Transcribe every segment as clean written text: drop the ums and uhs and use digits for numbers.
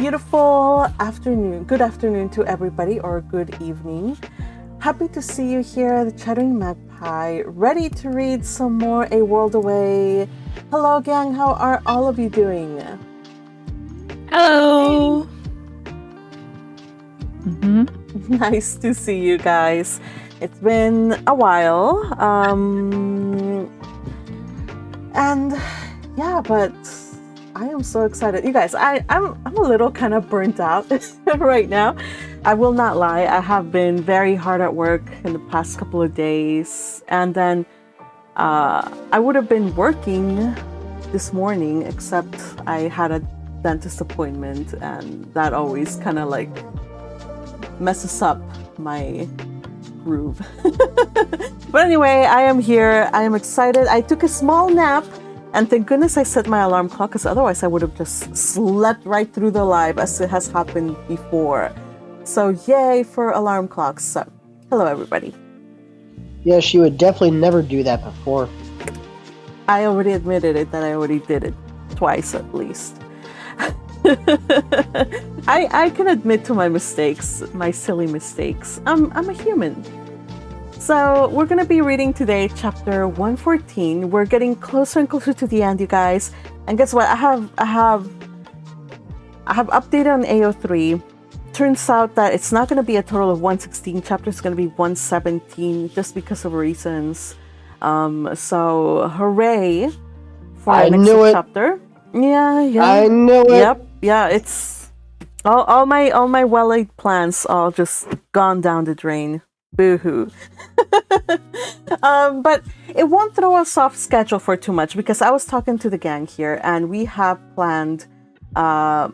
beautiful afternoon. Good afternoon to everybody, or good evening. Happy to see you here, the Chattering Magpie, ready to read some more A World Away. Hello, gang. How are all of you doing? Hello. Nice to see you guys. It's been a while. And yeah, but I am so excited. You guys, I'm a little kind of burnt out right now. I will not lie. I have been very hard at work in the past couple of days. And then I would have been working this morning, except I had a dentist appointment, and that always kind of like messes up my groove. But anyway, I am here. I am excited. I took a small nap, and thank goodness I set my alarm clock, because otherwise I would have just slept right through the live, as it has happened before. So yay for alarm clocks. So hello everybody. Yeah, she would definitely never do that before. I already admitted it, that I already did it twice at least. I can admit to my mistakes, my silly mistakes. I'm a human. So we're gonna be reading today chapter 114. We're getting closer and closer to the end, you guys. And guess what? I have updated on AO3. Turns out that it's not gonna be a total of 116 chapters. It's gonna be 117, just because of reasons. So hooray for the next chapter. Yeah. I knew it. Yep. Yeah, it's all my well-laid plans all just gone down the drain. Boo-hoo. But it won't throw us off schedule for too much, because I was talking to the gang here, and we have planned Anne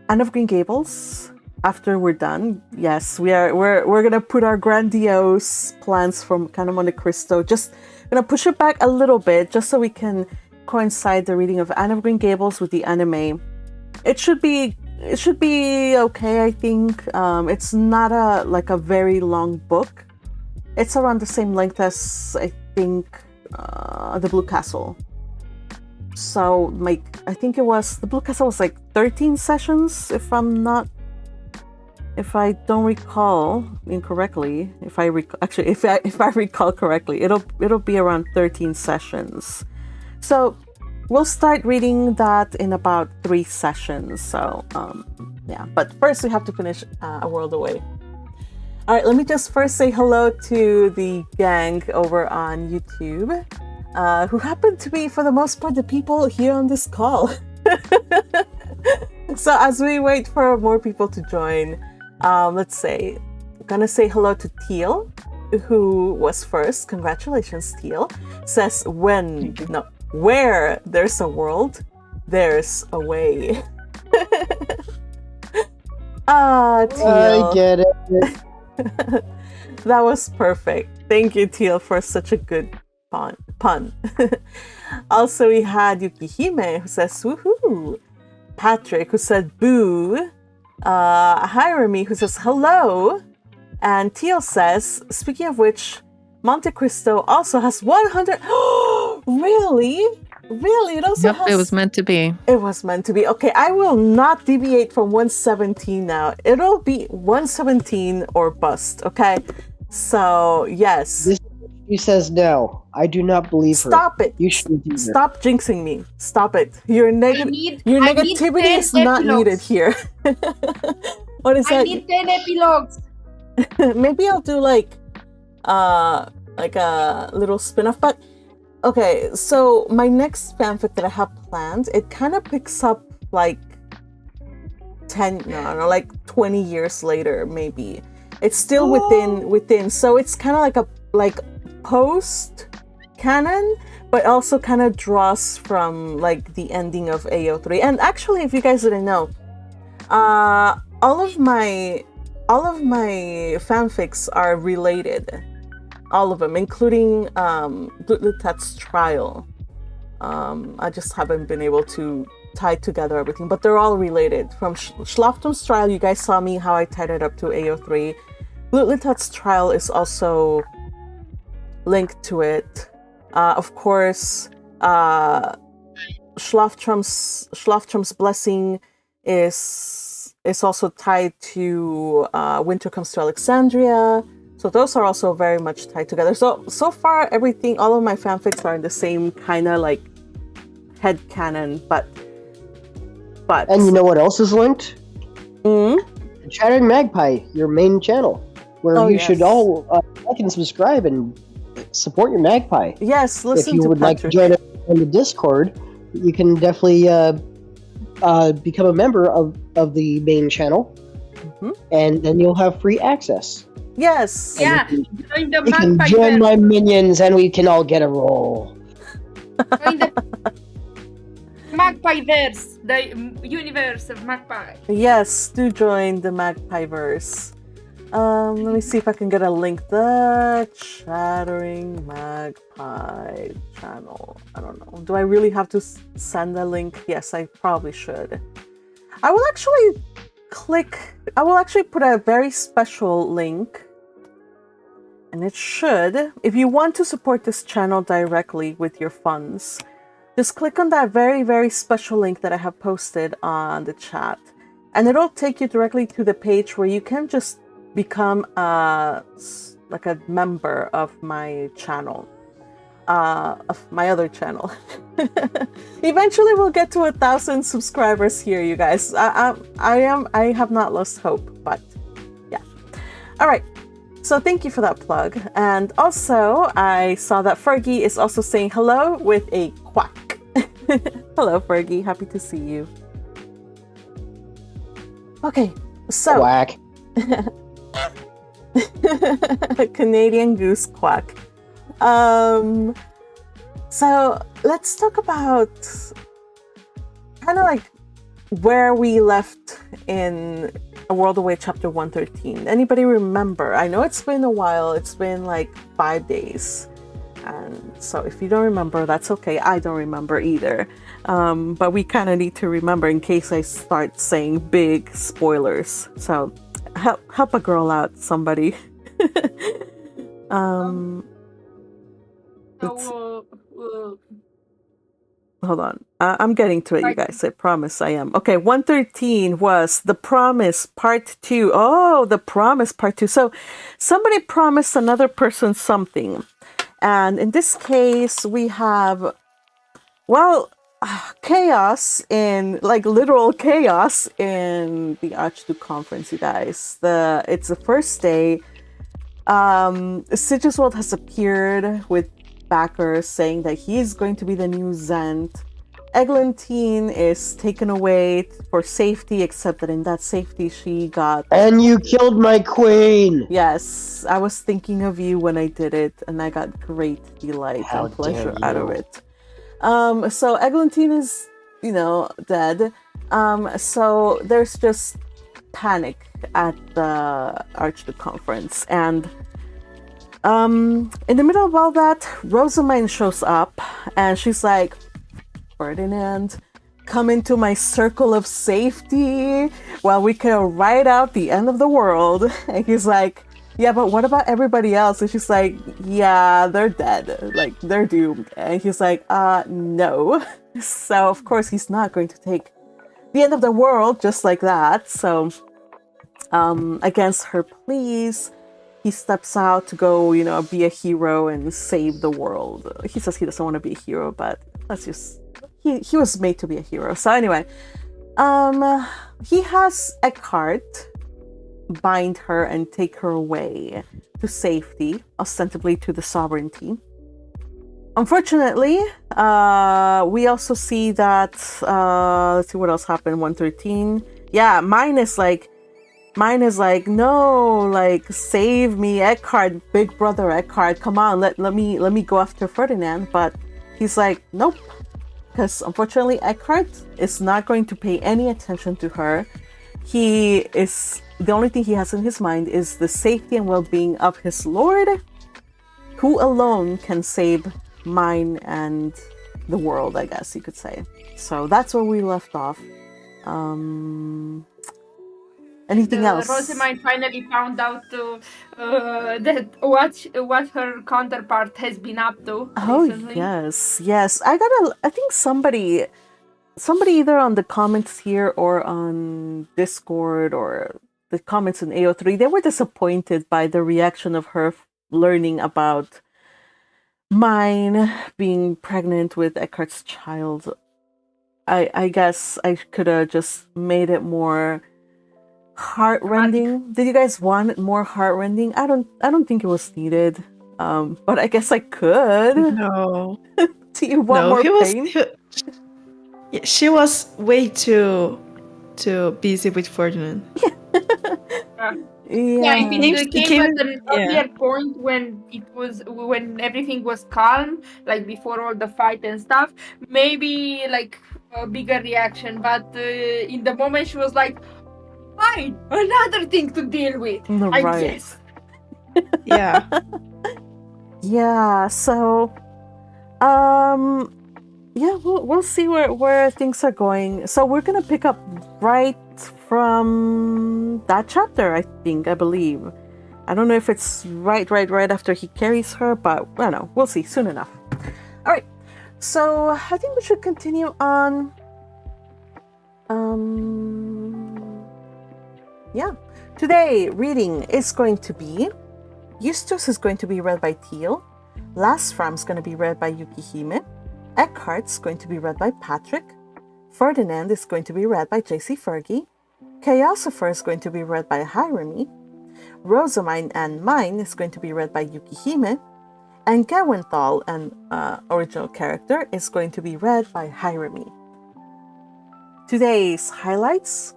of Green Gables after we're done. Yes, we're gonna put our grandiose plans from kind of Monte Cristo, just gonna push it back a little bit, just so we can coincide the reading of Anne of Green Gables with the anime. It should be okay, I think. It's not a very long book. It's around the same length as, I think, the Blue Castle. So I think the Blue Castle was like 13 sessions, if I don't recall incorrectly. If I recall correctly, it'll be around 13 sessions. So we'll start reading that in about 3 sessions. So yeah, but first we have to finish A World Away. All right, let me just first say hello to the gang over on YouTube, who happen to be, for the most part, the people here on this call. So as we wait for more people to join, I'm gonna say hello to Teal, who was first. Congratulations, Teal. Says where there's a world, there's a way. Teal. I get it. That was perfect. Thank you, Teal, for such a good pun. Also, we had Yukihime, who says woohoo. Patrick, who said boo. Hirami, who says hello. And Teal says, speaking of which, Monte Cristo also has 100. Really? It also has. It was meant to be. It was meant to be. Okay, I will not deviate from 117 now. It'll be 117 or bust. Okay, so yes. She says no. I do not believe her. Stop it. You should do Stop jinxing me. Stop it. Your negativity is not needed here. What is that? I need 10 epilogues. Maybe I'll do like a little spin-off, but okay, so my next fanfic that I have planned, it kind of picks up like 20 years later, maybe. It's still within, so it's kind of like post canon, but also kind of draws from like the ending of AO3. And actually, if you guys didn't know, all of my fanfics are related. All of them, including Blutlitat's trial. I just haven't been able to tie together everything, but they're all related. From Schlaftum's trial, you guys saw me how I tied it up to AO3. Blutlitat's trial is also linked to it. Of course, Schlaftrum's blessing is also tied to Winter Comes to Alexandria. So those are also very much tied together. So far, everything, all of my fanfics are in the same kind of like headcanon, but. And you know what else is linked? Mm? The Chattering Magpie, your main channel, where you should all like and subscribe and support your magpie. Yes, listen if you to would Patrick. like to join us on the Discord, you can definitely become a member of the main channel, and then you'll have free access. Yes. Yeah. You can join my minions, and we can all get a roll. Join the Magpieverse, the universe of Magpie. Yes, do join the Magpieverse. Let me see if I can get a link. The Chattering Magpie channel. I don't know. Do I really have to send a link? Yes, I probably should. I will actually put a very special link. And it should, if you want to support this channel directly with your funds, just click on that very, very special link that I have posted on the chat. And it'll take you directly to the page where you can just become like a member of my channel, of my other channel. Eventually we'll get to 1,000 subscribers here, you guys. I have not lost hope, but yeah. All right. So thank you for that plug. And also, I saw that Fergie is also saying hello with a quack. Hello, Fergie. Happy to see you. Okay, so... Quack. Canadian goose quack. So let's talk about kind of like where we left in A World Away chapter 113. Anybody remember? I know it's been a while. It's been like 5 days. And so if you don't remember, that's okay. I don't remember either. But we kind of need to remember in case I start saying big spoilers. So help a girl out, somebody. Hold on. I'm getting to it, you guys. I promise I am. Okay, 113 was The Promise Part 2. Oh, The Promise Part 2. So somebody promised another person something. And in this case, we have, well, chaos in, like literal chaos in the Archduke Conference, you guys. It's the first day. Sigiswald has appeared with backers saying that he is going to be the new Zent. Eglantine is taken away for safety, except that in that safety she got... And you killed my queen! Yes, I was thinking of you when I did it, and I got great delight and pleasure out of it. So Eglantine is, dead. So there's just panic at the Archduke Conference, and in the middle of all that, Rosamine shows up, and she's like, Ferdinand, come into my circle of safety while we can ride out the end of the world. And he's like, yeah, but what about everybody else? And she's like, yeah, they're dead. Like, they're doomed. And he's like, no. So, of course, he's not going to take the end of the world just like that. So, against her pleas, he steps out to go, be a hero and save the world. He says he doesn't want to be a hero, but let's just... He was made to be a hero. So anyway, he has Eckhart bind her and take her away to safety, ostensibly to the sovereignty. Unfortunately, we also see that, let's see what else happened, 113. Yeah, Myne is like, no, like, save me, Eckhart, big brother Eckhart, come on, let me go after Ferdinand. But he's like, nope. Because unfortunately, Eckhart is not going to pay any attention to her. The only thing he has in his mind is the safety and well-being of his lord, who alone can save Myne and the world, I guess you could say. So that's where we left off. Anything else? Rosamine finally found out that what her counterpart has been up to recently. Yes. I think somebody somebody either on the comments here or on Discord or the comments in AO3, they were disappointed by the reaction of her learning about Myne being pregnant with Eckhart's child. I guess I could have just made it more heartrending. Did you guys want it more heartrending? I don't think it was needed. But I guess I could. No. Do you want more pain? She was way too busy with Ferdinand. Yeah, I think it came at an earlier yeah. point when everything was calm, like before all the fight and stuff. Maybe like a bigger reaction, but in the moment she was like, "Fine, another thing to deal with." I guess. Yeah. Yeah. So, yeah, we'll see where things are going. So we're gonna pick up right from that chapter, I believe. I don't know if it's right after he carries her, but I don't know. We'll see soon enough. All right. So I think we should continue on. Yeah. Today, reading is going to be Eustace is going to be read by Teal. Last Fram's going to be read by Yukihime. Eckhart's going to be read by Patrick. Ferdinand is going to be read by JC Fergie. Chaosopher is going to be read by Hirami. Rosamine and Myne is going to be read by Yukihime. And Gewenthal, an original character, is going to be read by Hirami. Today's highlights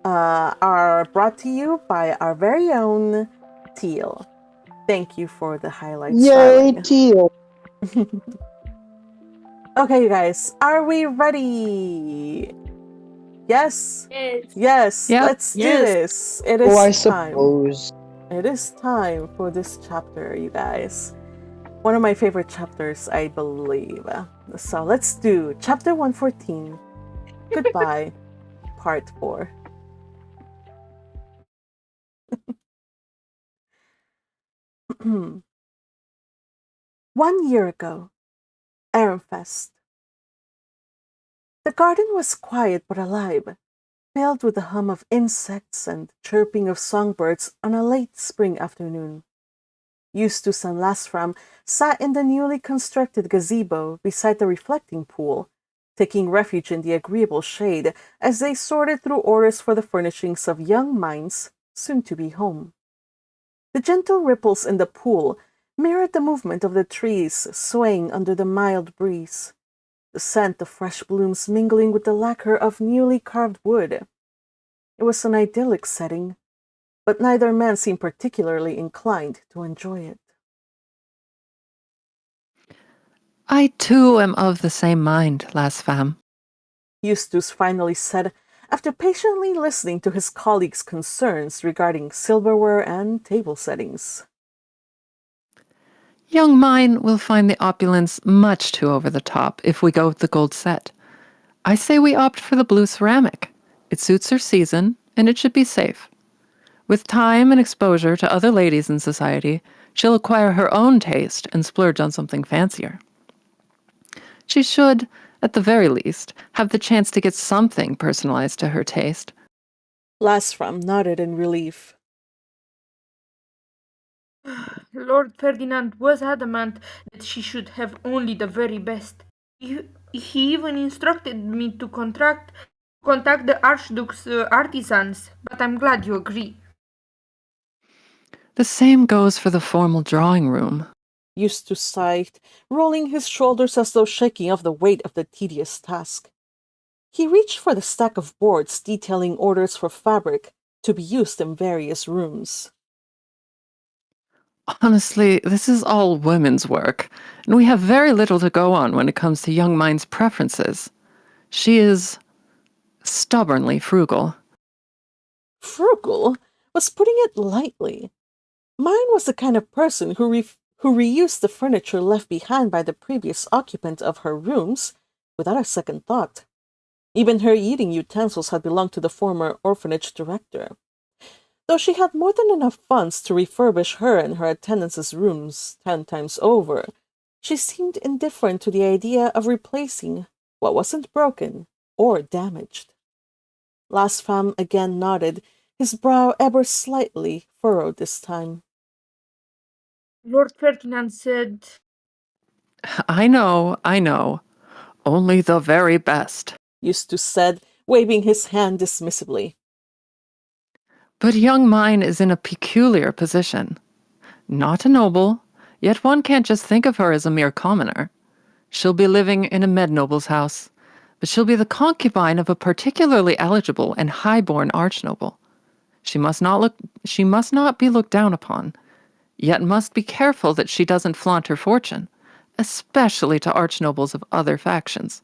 are brought to you by our very own Teal. Thank you for the highlights. Yay, Teal! Okay, you guys, are we ready? Yes? Yes. Yep. Let's do this. It is I time. suppose. It is time for this chapter, you guys. One of my favorite chapters, I believe. So let's do chapter 114. Goodbye, part 4. One year ago, Ehrenfest. The garden was quiet but alive, filled with the hum of insects and chirping of songbirds on a late spring afternoon. Eustace and Lastfram sat in the newly constructed gazebo beside the reflecting pool, taking refuge in the agreeable shade as they sorted through orders for the furnishings of young Myne's soon-to-be home. The gentle ripples in the pool mirrored the movement of the trees swaying under the mild breeze, the scent of fresh blooms mingling with the lacquer of newly carved wood. It was an idyllic setting, but neither man seemed particularly inclined to enjoy it. I too am of the same mind, lass femme, Eustace finally said, after patiently listening to his colleague's concerns regarding silverware and table settings. Young Myne will find the opulence much too over the top if we go with the gold set. I say we opt for the blue ceramic. It suits her season, and it should be safe. With time and exposure to other ladies in society, she'll acquire her own taste and splurge on something fancier. She should, at the very least, have the chance to get something personalized to her taste. Lastfram nodded in relief. Lord Ferdinand was adamant that she should have only the very best. He even instructed me to contact the Archduke's artisans, but I'm glad you agree. The same goes for the formal drawing room, Eustace sighed, rolling his shoulders as though shaking off the weight of the tedious task. He reached for the stack of boards detailing orders for fabric to be used in various rooms. Honestly, this is all women's work, and we have very little to go on when it comes to young Myne's preferences. She is stubbornly frugal. Frugal was putting it lightly. Myne was the kind of person who reused the furniture left behind by the previous occupant of her rooms without a second thought. Even her eating utensils had belonged to the former orphanage director. Though she had more than enough funds to refurbish her and her attendants' rooms 10 times over, she seemed indifferent to the idea of replacing what wasn't broken or damaged. Lasfam again nodded, his brow ever slightly furrowed this time. Lord Ferdinand said, I know. Only the very best. Eustace said, waving his hand dismissively. But young Myne is in a peculiar position. Not a noble, yet one can't just think of her as a mere commoner. She'll be living in a med-noble's house, but she'll be the concubine of a particularly eligible and high-born archnoble. She must not be looked down upon, yet must be careful that she doesn't flaunt her fortune, especially to archnobles of other factions.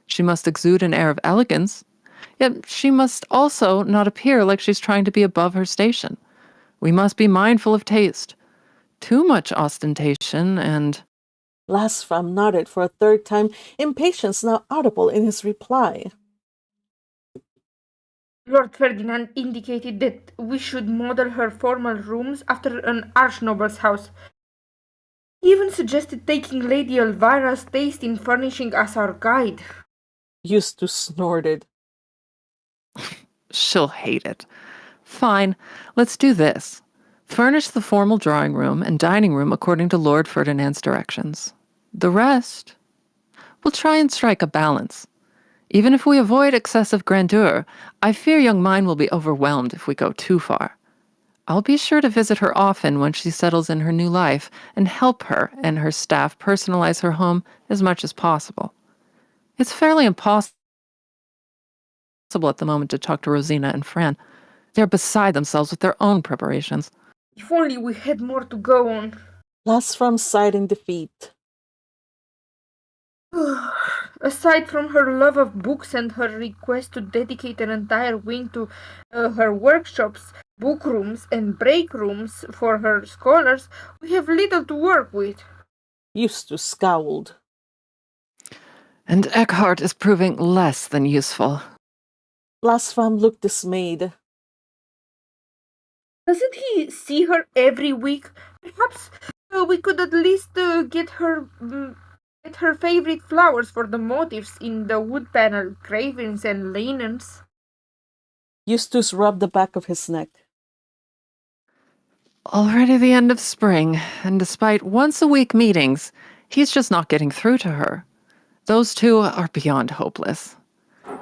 She must exude an air of elegance, yet she must also not appear like she's trying to be above her station. We must be mindful of taste. Too much ostentation and... Lasfam nodded for a third time, impatience now audible in his reply. Lord Ferdinand indicated that we should model her formal rooms after an archnoble's house. He even suggested taking Lady Elvira's taste in furnishing as our guide. Eustace snorted. She'll hate it. Fine, let's do this. Furnish the formal drawing room and dining room according to Lord Ferdinand's directions. The rest, we'll try and strike a balance. Even if we avoid excessive grandeur, I fear young Myne will be overwhelmed if we go too far. I'll be sure to visit her often when she settles in her new life and help her and her staff personalize her home as much as possible. It's fairly impossible at the moment to talk to Rosina and Fran. They're beside themselves with their own preparations. If only we had more to go on. Lasfam sighed in defeat. Aside from her love of books and her request to dedicate an entire wing to her workshops, book rooms, and break rooms for her scholars, we have little to work with. Eustace scowled. And Eckhart is proving less than useful. Lasfam looked dismayed. Doesn't he see her every week? Perhaps we could at least get her favorite flowers for the motifs in the wood panel carvings and linens. Eustace rubbed the back of his neck. Already the end of spring, and despite once-a-week meetings, he's just not getting through to her. Those two are beyond hopeless.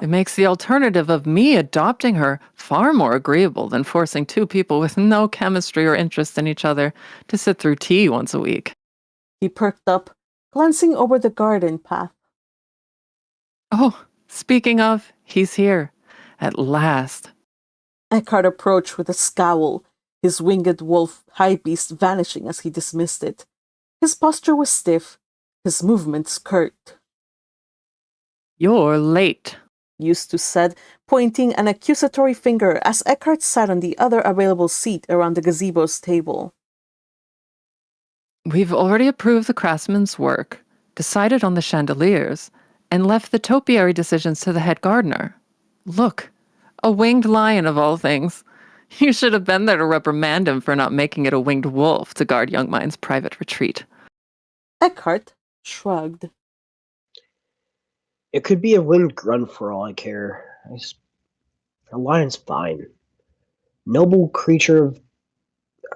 It makes the alternative of me adopting her far more agreeable than forcing two people with no chemistry or interest in each other to sit through tea once a week. He perked up, glancing over the garden path. Oh, speaking of, he's here. At last. Eckhart approached with a scowl, his winged wolf high beast vanishing as he dismissed it. His posture was stiff, his movements curt. You're late, Eustace said, pointing an accusatory finger as Eckhart sat on the other available seat around the gazebo's table. We've already approved the craftsman's work, decided on the chandeliers, and left the topiary decisions to the head gardener. Look, a winged lion of all things. You should have been there to reprimand him for not making it a winged wolf to guard young Myne's private retreat. Eckhart shrugged. It could be a winged grunt for all I care. A lion's fine. Noble creature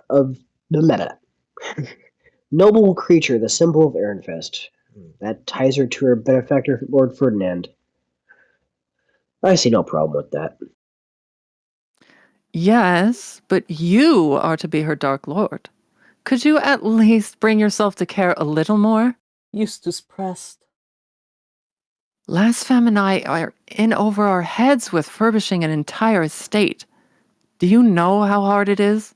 of the meta. Noble creature, the symbol of Ehrenfest. That ties her to her benefactor, Lord Ferdinand. I see no problem with that. Yes, but you are to be her Dark Lord. Could you at least bring yourself to care a little more? Eustace pressed. Lasfam and I are in over our heads with furbishing an entire estate. Do you know how hard it is?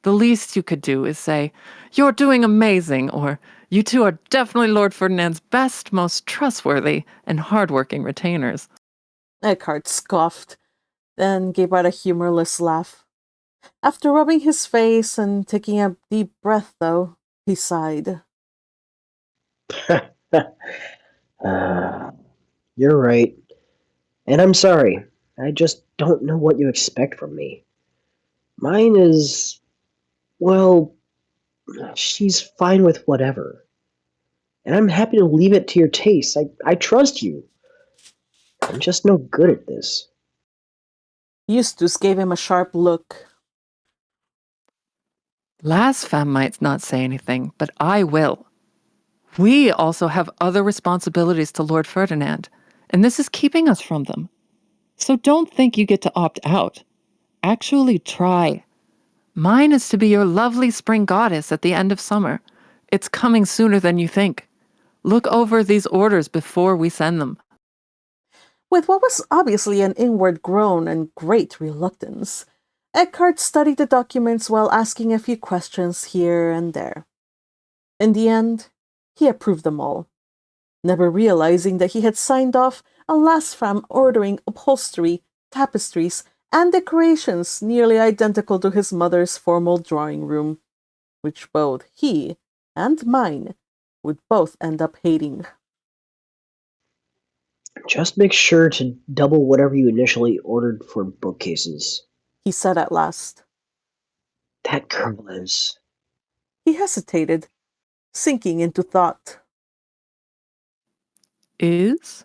The least you could do is say, "You're doing amazing," or "You two are definitely Lord Ferdinand's best, most trustworthy, and hardworking retainers." Eckhart scoffed, then gave out a humorless laugh. After rubbing his face and taking a deep breath, though, he sighed. You're right. And I'm sorry. I just don't know what you expect from me. Myne is... well, she's fine with whatever. And I'm happy to leave it to your taste. I trust you. I'm just no good at this. Eustace gave him a sharp look. Last femme might not say anything, but I will. We also have other responsibilities to Lord Ferdinand, and this is keeping us from them. So don't think you get to opt out. Actually try. Myne is to be your lovely spring goddess at the end of summer. It's coming sooner than you think. Look over these orders before we send them. With what was obviously an inward groan and great reluctance, Eckhart studied the documents while asking a few questions here and there. In the end, he approved them all, never realizing that he had signed off on last femme ordering upholstery, tapestries, and decorations nearly identical to his mother's formal drawing room, which both he and Myne would both end up hating. Just make sure to double whatever you initially ordered for bookcases. He said at last. That girl is... He hesitated, sinking into thought. Is?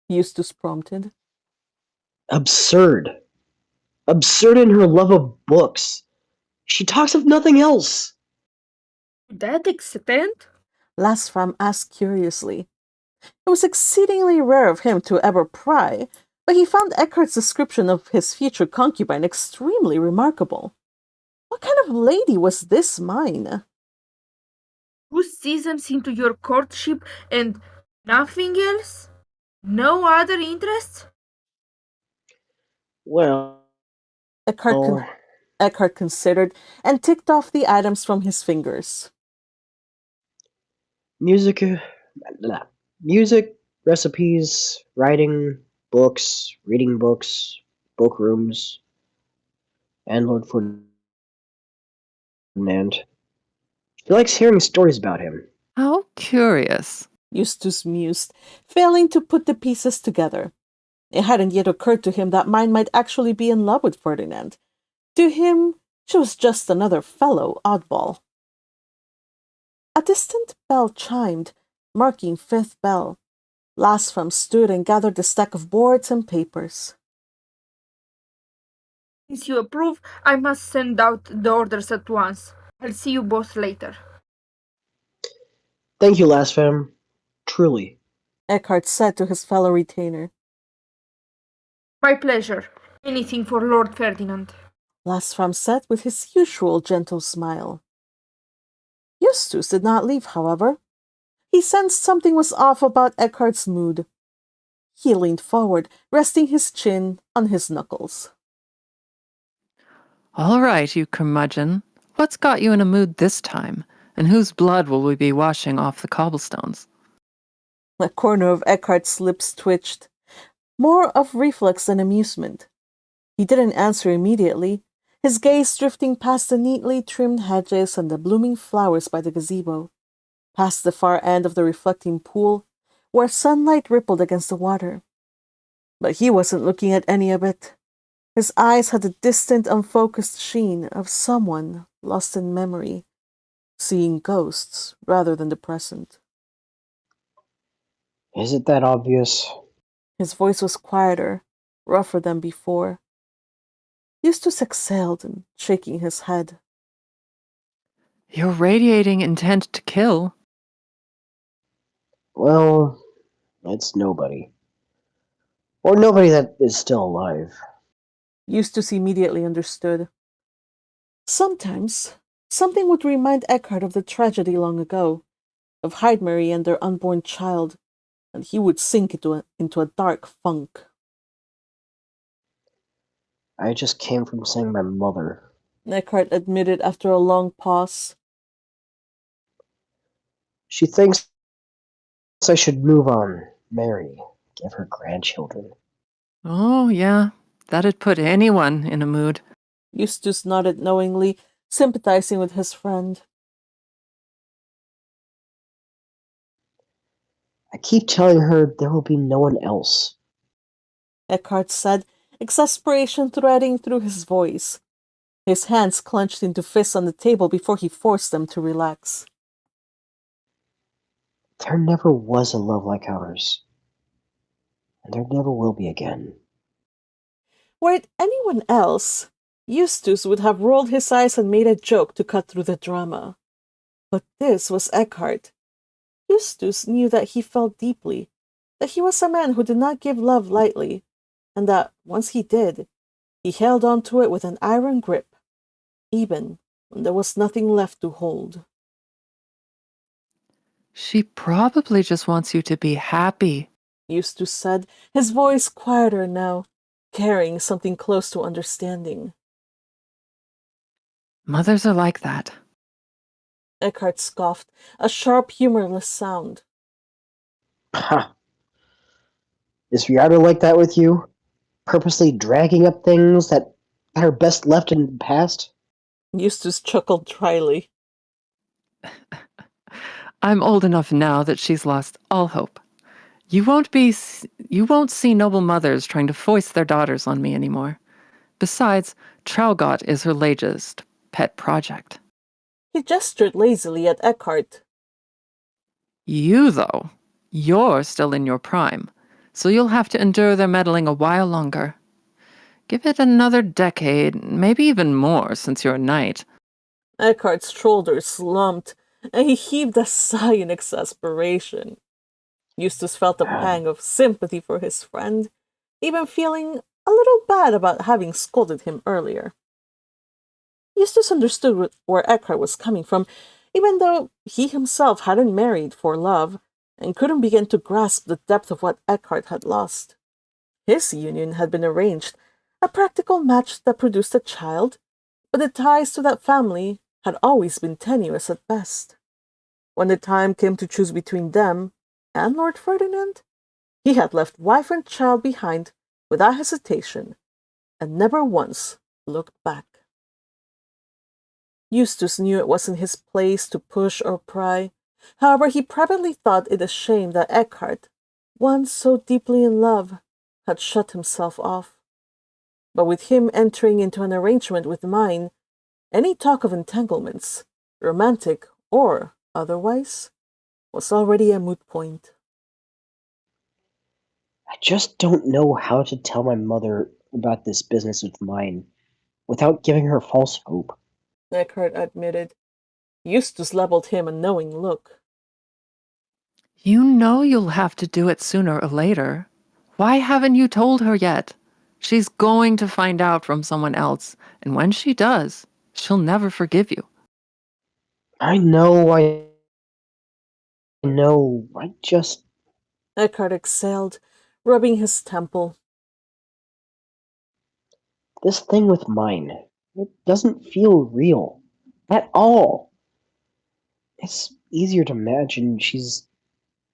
Eustace prompted. absurd. Absurd in her love of books. She talks of nothing else. To that extent? Last femme asked curiously. It was exceedingly rare of him to ever pry, but he found Eckhart's description of his future concubine extremely remarkable. What kind of lady was this Myne? Who seasons into your courtship and nothing else? No other interests? Well... Eckhart considered and ticked off the items from his fingers. Music, recipes, writing, books, reading books, book rooms, and Lord Ferdinand. He likes hearing stories about him. How curious. Eustace mused, failing to put the pieces together. It hadn't yet occurred to him that Myne might actually be in love with Ferdinand. To him, she was just another fellow oddball. A distant bell chimed, marking 5th bell. Last femme stood and gathered a stack of boards and papers. Since you approve, I must send out the orders at once. I'll see you both later. Thank you, last femme. Truly. Eckhart said to his fellow retainer. My pleasure. Anything for Lord Ferdinand. Last femme said with his usual gentle smile. Eustace did not leave, however. He sensed something was off about Eckhart's mood. He leaned forward, resting his chin on his knuckles. All right, you curmudgeon. What's got you in a mood this time? And whose blood will we be washing off the cobblestones? A corner of Eckhart's lips twitched, more of reflex than amusement. He didn't answer immediately, his gaze drifting past the neatly trimmed hedges and the blooming flowers by the gazebo, past the far end of the reflecting pool, where sunlight rippled against the water. But he wasn't looking at any of it. His eyes had the distant, unfocused sheen of someone lost in memory, seeing ghosts rather than the present. Is it that obvious? His voice was quieter, rougher than before. Eustace exhaled and shaking his head. You're radiating intent to kill. Well, it's nobody. Or nobody that is still alive. Eustace immediately understood. Sometimes, something would remind Eckhart of the tragedy long ago, of Heidmary and their unborn child, and he would sink into a dark funk. I just came from seeing my mother. Eckhart admitted after a long pause. She thinks I should move on, marry, give her grandchildren. Oh, yeah. That'd put anyone in a mood. Eustace nodded knowingly, sympathizing with his friend. I keep telling her there will be no one else. Eckhart said, exasperation threading through his voice. His hands clenched into fists on the table before he forced them to relax. There never was a love like ours. and there never will be again. Were it anyone else, Eustace would have rolled his eyes and made a joke to cut through the drama. But this was Eckhart. Eustace knew that he felt deeply, that he was a man who did not give love lightly, and that, once he did, he held on to it with an iron grip, even when there was nothing left to hold. She probably just wants you to be happy. Eustace said, his voice quieter now, carrying something close to understanding. Mothers are like that. Eckhart scoffed, a sharp, humorless sound. Ha! Is Riata like that with you? Purposely dragging up things that are best left in the past? Eustace chuckled dryly. I'm old enough now that she's lost all hope. You won't see noble mothers trying to foist their daughters on me anymore. Besides, Traugott is her latest pet project. He gestured lazily at Eckhart. You, though, you're still in your prime, so you'll have to endure their meddling a while longer. Give it another decade, maybe even more, since you're a knight. Eckhart's shoulders slumped, and he heaved a sigh in exasperation. Eustace felt a pang of sympathy for his friend, even feeling a little bad about having scolded him earlier. Eustace understood where Eckhart was coming from, even though he himself hadn't married for love and couldn't begin to grasp the depth of what Eckhart had lost. His union had been arranged, a practical match that produced a child, but the ties to that family had always been tenuous at best. When the time came to choose between them and Lord Ferdinand, he had left wife and child behind without hesitation and never once looked back. Eustace knew it wasn't his place to push or pry. However, he privately thought it a shame that Eckhart, once so deeply in love, had shut himself off. But with him entering into an arrangement with Myne, any talk of entanglements, romantic or otherwise, was already a moot point. I just don't know how to tell my mother about this business with mine without giving her false hope. Eckhart admitted. Eustace leveled him a knowing look. You know you'll have to do it sooner or later. Why haven't you told her yet? She's going to find out from someone else, and when she does, she'll never forgive you. I know. I just... Eckhart exhaled, rubbing his temple. This thing with mine, it doesn't feel real. At all. It's easier to imagine she's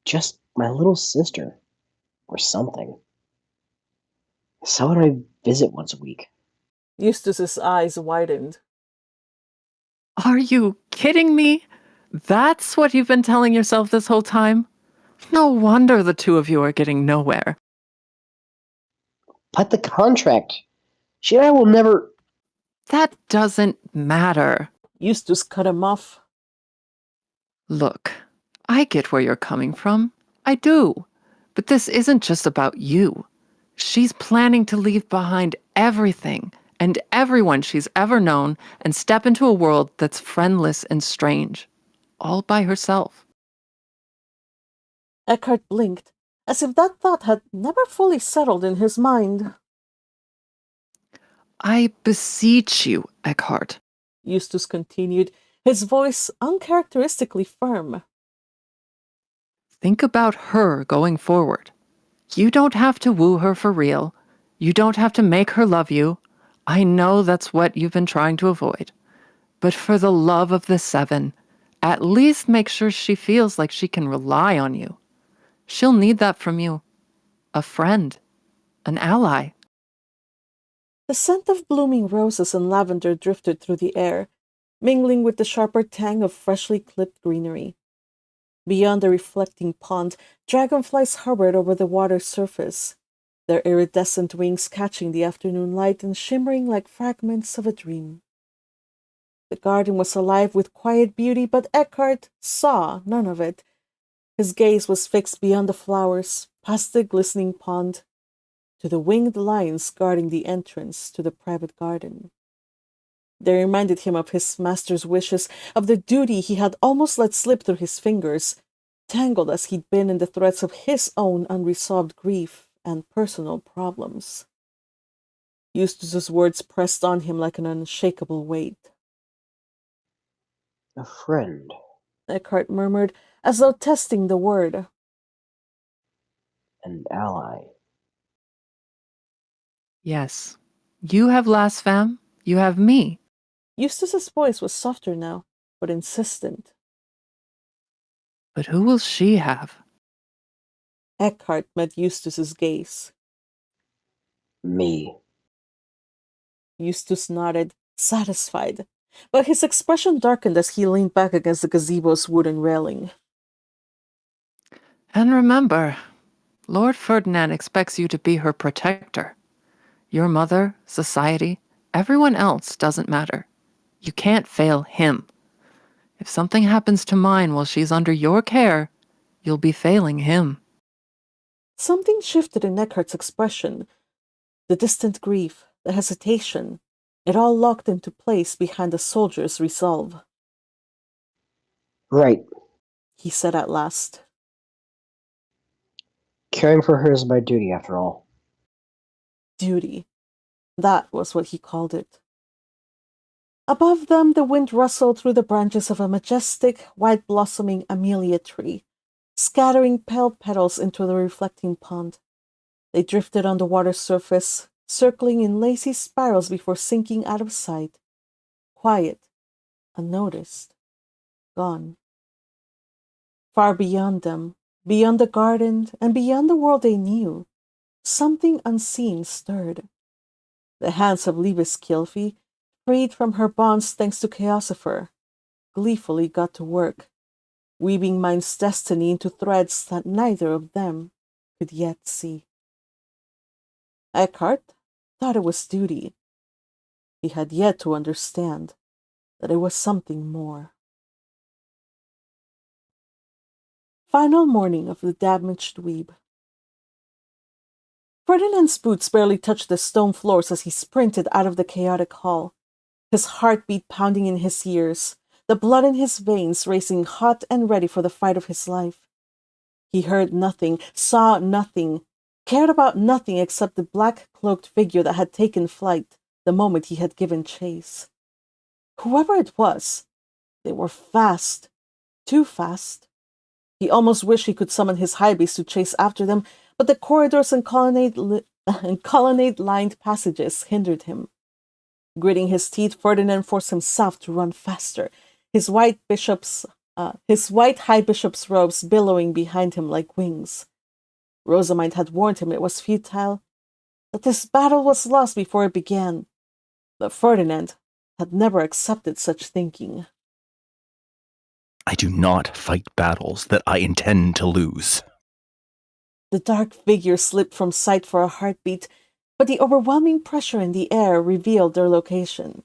just my little sister. Or something. Someone I visit once a week. Eustace's eyes widened. Are you kidding me? That's what you've been telling yourself this whole time? No wonder the two of you are getting nowhere. But the contract. She and I will never... That doesn't matter. Eustace cut him off. Look, I get where you're coming from. I do. But this isn't just about you. She's planning to leave behind everything and everyone she's ever known and step into a world that's friendless and strange, all by herself. Eckhart blinked, as if that thought had never fully settled in his mind. I beseech you, Eckhart. Eustace continued, his voice uncharacteristically firm. Think about her going forward. You don't have to woo her for real. You don't have to make her love you. I know that's what you've been trying to avoid. But for the love of the seven, at least make sure she feels like she can rely on you. She'll need that from you. A friend. An ally. The scent of blooming roses and lavender drifted through the air, mingling with the sharper tang of freshly clipped greenery. Beyond the reflecting pond, dragonflies hovered over the water's surface, their iridescent wings catching the afternoon light and shimmering like fragments of a dream. The garden was alive with quiet beauty, but Eckhart saw none of it, His gaze was fixed beyond the flowers, past the glistening pond, to the winged lions guarding the entrance to the private garden. They reminded him of his master's wishes, of the duty he had almost let slip through his fingers, tangled as he'd been in the threads of his own unresolved grief and personal problems. Eustace's words pressed on him like an unshakable weight. A friend. Eckhart murmured, as though testing the word. An ally. Yes. You have Las Femme, you have me. Eustace's voice was softer now, but insistent. But who will she have? Eckhart met Eustace's gaze. Me. Eustace nodded, satisfied, but his expression darkened as he leaned back against the gazebo's wooden railing. And remember, Lord Ferdinand expects you to be her protector. Your mother, society, everyone else doesn't matter. You can't fail him. If something happens to Myne while she's under your care, you'll be failing him. Something shifted in Eckhart's expression. The distant grief, the hesitation, it all locked into place behind the soldier's resolve. Right. He said at last. Caring for her is my duty, after all. Duty. That was what he called it. Above them, the wind rustled through the branches of a majestic, white-blossoming amelia tree, scattering pale petals into the reflecting pond. They drifted on the water's surface, circling in lacy spirals before sinking out of sight. Quiet, unnoticed, gone. Far beyond them, beyond the garden, and beyond the world they knew, something unseen stirred. The hands of Liebeskilfe, freed from her bonds thanks to Chaosifer, gleefully got to work, weaving Myne's destiny into threads that neither of them could yet see. Eckhart thought it was duty. He had yet to understand that it was something more. Final morning of the damaged weeb. Ferdinand's boots barely touched the stone floors as he sprinted out of the chaotic hall, his heartbeat pounding in his ears, the blood in his veins racing hot and ready for the fight of his life. He heard nothing, saw nothing, cared about nothing except the black-cloaked figure that had taken flight the moment he had given chase. Whoever it was, they were fast, too fast. He almost wished he could summon his high beast to chase after them, but the corridors and colonnade-lined passages hindered him. Gritting his teeth, Ferdinand forced himself to run faster, his white high bishop's robes billowing behind him like wings. Rosamond had warned him it was futile, that this battle was lost before it began, but Ferdinand had never accepted such thinking. I do not fight battles that I intend to lose. The dark figure slipped from sight for a heartbeat, but the overwhelming pressure in the air revealed their location.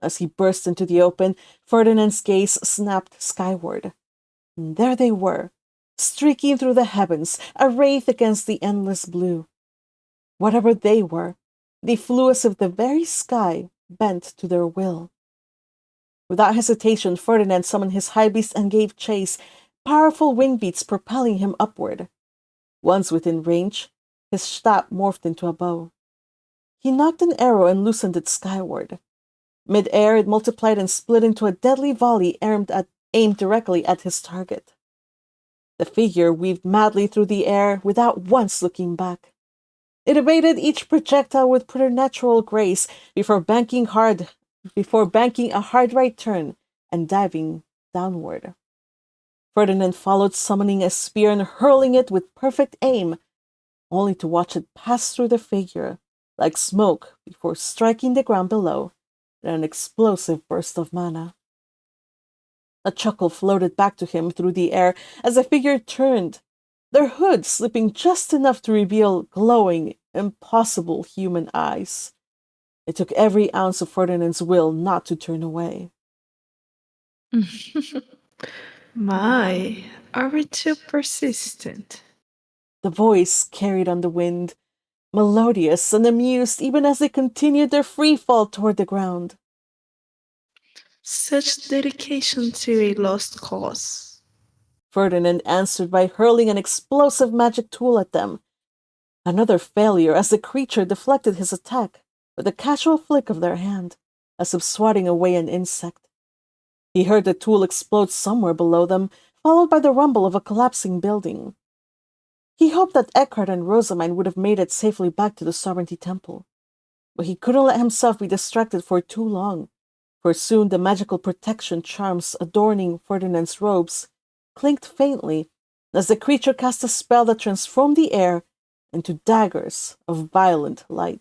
As he burst into the open, Ferdinand's gaze snapped skyward. And there they were, streaking through the heavens, a wraith against the endless blue. Whatever they were, they flew as if the very sky bent to their will. Without hesitation, Ferdinand summoned his high beast and gave chase, powerful wing beats propelling him upward. Once within range, his staff morphed into a bow. He knocked an arrow and loosened it skyward. Mid-air, it multiplied and split into a deadly volley aimed directly at his target. The figure weaved madly through the air without once looking back. It evaded each projectile with preternatural grace before banking a hard right turn and diving downward. Ferdinand followed, summoning a spear and hurling it with perfect aim, only to watch it pass through the figure like smoke before striking the ground below in an explosive burst of mana. A chuckle floated back to him through the air as the figure turned, their hood slipping just enough to reveal glowing, impossible human eyes. It took every ounce of Ferdinand's will not to turn away. My, Are we too persistent? The voice carried on the wind, melodious and amused even as they continued their free fall toward the ground. Such dedication to a lost cause. Ferdinand answered by hurling an explosive magic tool at them. Another failure as the creature deflected his attack with a casual flick of their hand, as if swatting away an insect. He heard the tool explode somewhere below them, followed by the rumble of a collapsing building. He hoped that Eckhart and Rosamine would have made it safely back to the Sovereignty Temple, but he couldn't let himself be distracted for too long, for soon the magical protection charms adorning Ferdinand's robes clinked faintly as the creature cast a spell that transformed the air into daggers of violet light.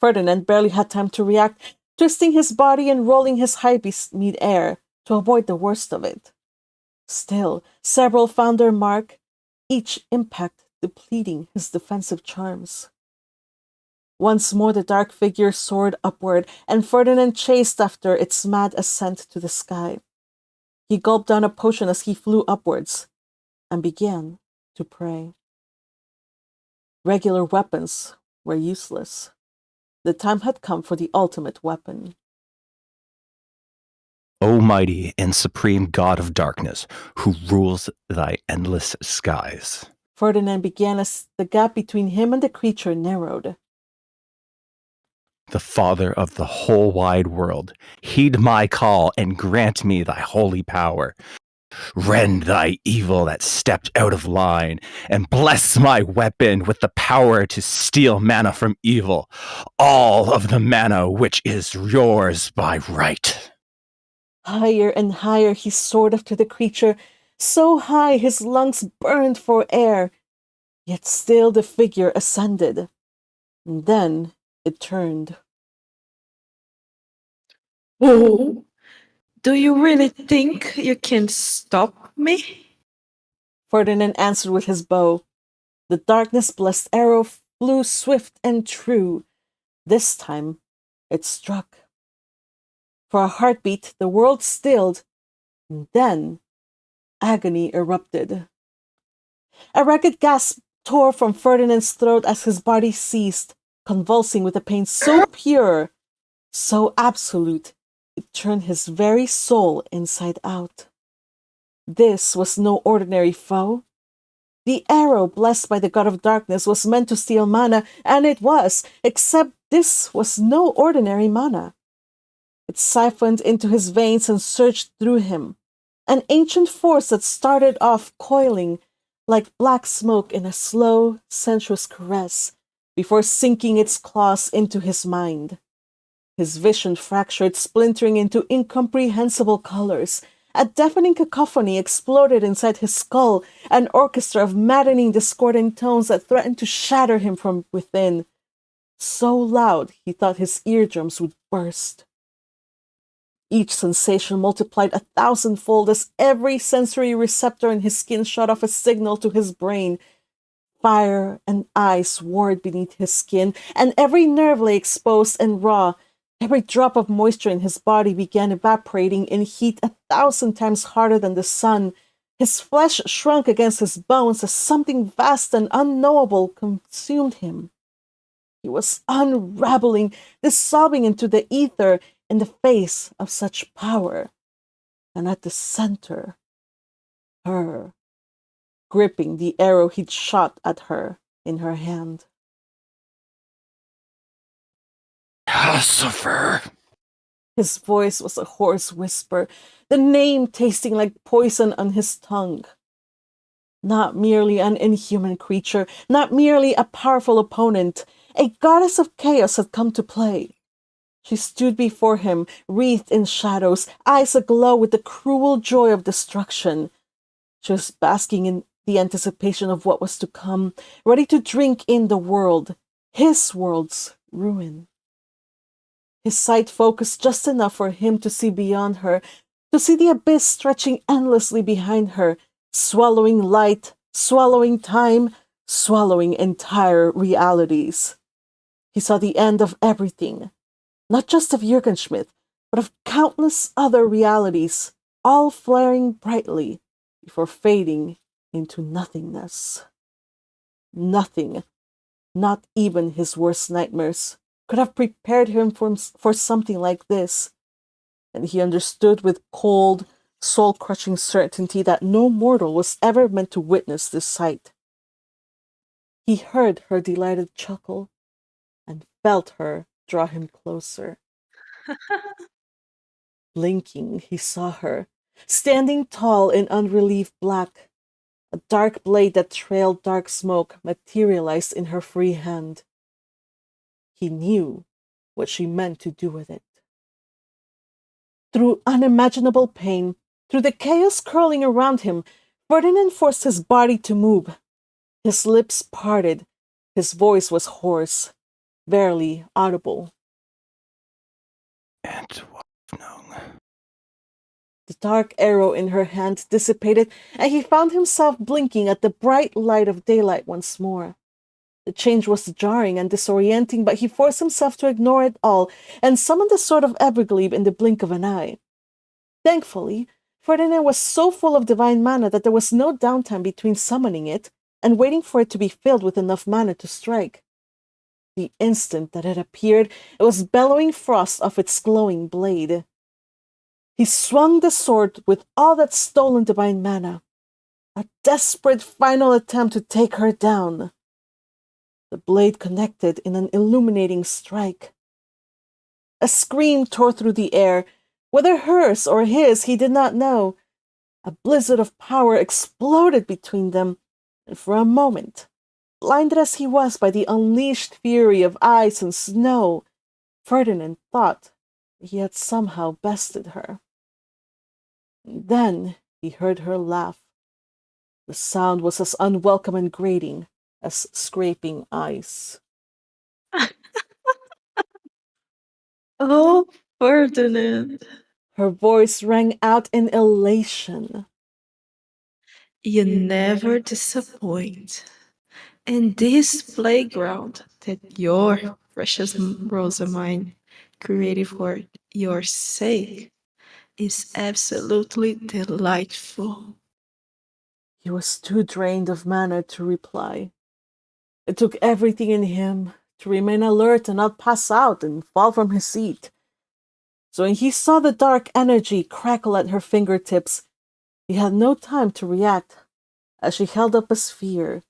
Ferdinand barely had time to react, twisting his body and rolling his high beast mid-air to avoid the worst of it. Still, several found their mark, each impact depleting his defensive charms. Once more the dark figure soared upward, and Ferdinand chased after its mad ascent to the sky. He gulped down a potion as he flew upwards, and began to pray. Regular weapons were useless. The time had come for the ultimate weapon. O mighty and supreme God of darkness, who rules thy endless skies. Ferdinand began as the gap between him and the creature narrowed. The Father of the whole wide world, heed my call and grant me thy holy power. Rend thy evil that stepped out of line, and bless my weapon with the power to steal mana from evil, all of the mana which is yours by right. Higher and higher he soared after the creature, so high his lungs burned for air. Yet still the figure ascended. And then it turned. Oh, do you really think you can stop me? Ferdinand answered with his bow. The darkness-blessed arrow flew swift and true. This time it struck. For a heartbeat, the world stilled, and then agony erupted. A ragged gasp tore from Ferdinand's throat as his body ceased, convulsing with a pain so pure, so absolute, it turned his very soul inside out. This was no ordinary foe. The arrow blessed by the god of darkness was meant to steal mana, and it was, except this was no ordinary mana. It siphoned into his veins and surged through him, an ancient force that started off coiling like black smoke in a slow, sensuous caress before sinking its claws into his mind. His vision fractured, splintering into incomprehensible colors. A deafening cacophony exploded inside his skull, an orchestra of maddening, discordant tones that threatened to shatter him from within. So loud he thought his eardrums would burst. Each sensation multiplied 1,000-fold as every sensory receptor in his skin shot off a signal to his brain. Fire and ice warred beneath his skin, and every nerve lay exposed and raw. Every drop of moisture in his body began evaporating in heat 1,000 times hotter than the sun. His flesh shrunk against his bones as something vast and unknowable consumed him. He was unraveling, dissolving into the ether in the face of such power. And at the center, her, gripping the arrow he'd shot at her in her hand. Lucifer! His voice was a hoarse whisper, the name tasting like poison on his tongue. Not merely an inhuman creature, not merely a powerful opponent, a goddess of chaos had come to play. She stood before him, wreathed in shadows, eyes aglow with the cruel joy of destruction. She was basking in the anticipation of what was to come, ready to drink in the world, his world's ruin. His sight focused just enough for him to see beyond her, to see the abyss stretching endlessly behind her, swallowing light, swallowing time, swallowing entire realities. He saw the end of everything, not just of Jürgenschmidt, but of countless other realities, all flaring brightly before fading into nothingness. Nothing, not even his worst nightmares, could have prepared him for something like this, and he understood with cold, soul-crushing certainty that no mortal was ever meant to witness this sight. He heard her delighted chuckle and felt her draw him closer. Blinking, he saw her, standing tall in unrelieved black. A dark blade that trailed dark smoke materialized in her free hand. He knew what she meant to do with it. Through unimaginable pain, through the chaos curling around him, Ferdinand forced his body to move. His lips parted. His voice was hoarse, barely audible. The dark arrow in her hand dissipated, and he found himself blinking at the bright light of daylight once more. The change was jarring and disorienting, but he forced himself to ignore it all and summoned the sword of Everglebe in the blink of an eye. Thankfully, Ferdinand was so full of divine mana that there was no downtime between summoning it and waiting for it to be filled with enough mana to strike. The instant that it appeared, it was bellowing frost off its glowing blade. He swung the sword with all that stolen divine mana, a desperate final attempt to take her down. The blade connected in an illuminating strike. A scream tore through the air, whether hers or his, he did not know. A blizzard of power exploded between them, and for a moment, blinded as he was by the unleashed fury of ice and snow, Ferdinand thought he had somehow bested her. Then he heard her laugh. The sound was as unwelcome and grating as scraping ice. Oh, Ferdinand, Her voice rang out in elation. you never disappoint. And this playground that your precious Rosamine created for your sake is absolutely delightful. He was too drained of mana to reply. It took everything in him to remain alert and not pass out and fall from his seat. So when he saw the dark energy crackle at her fingertips, he had no time to react as she held up a sphere,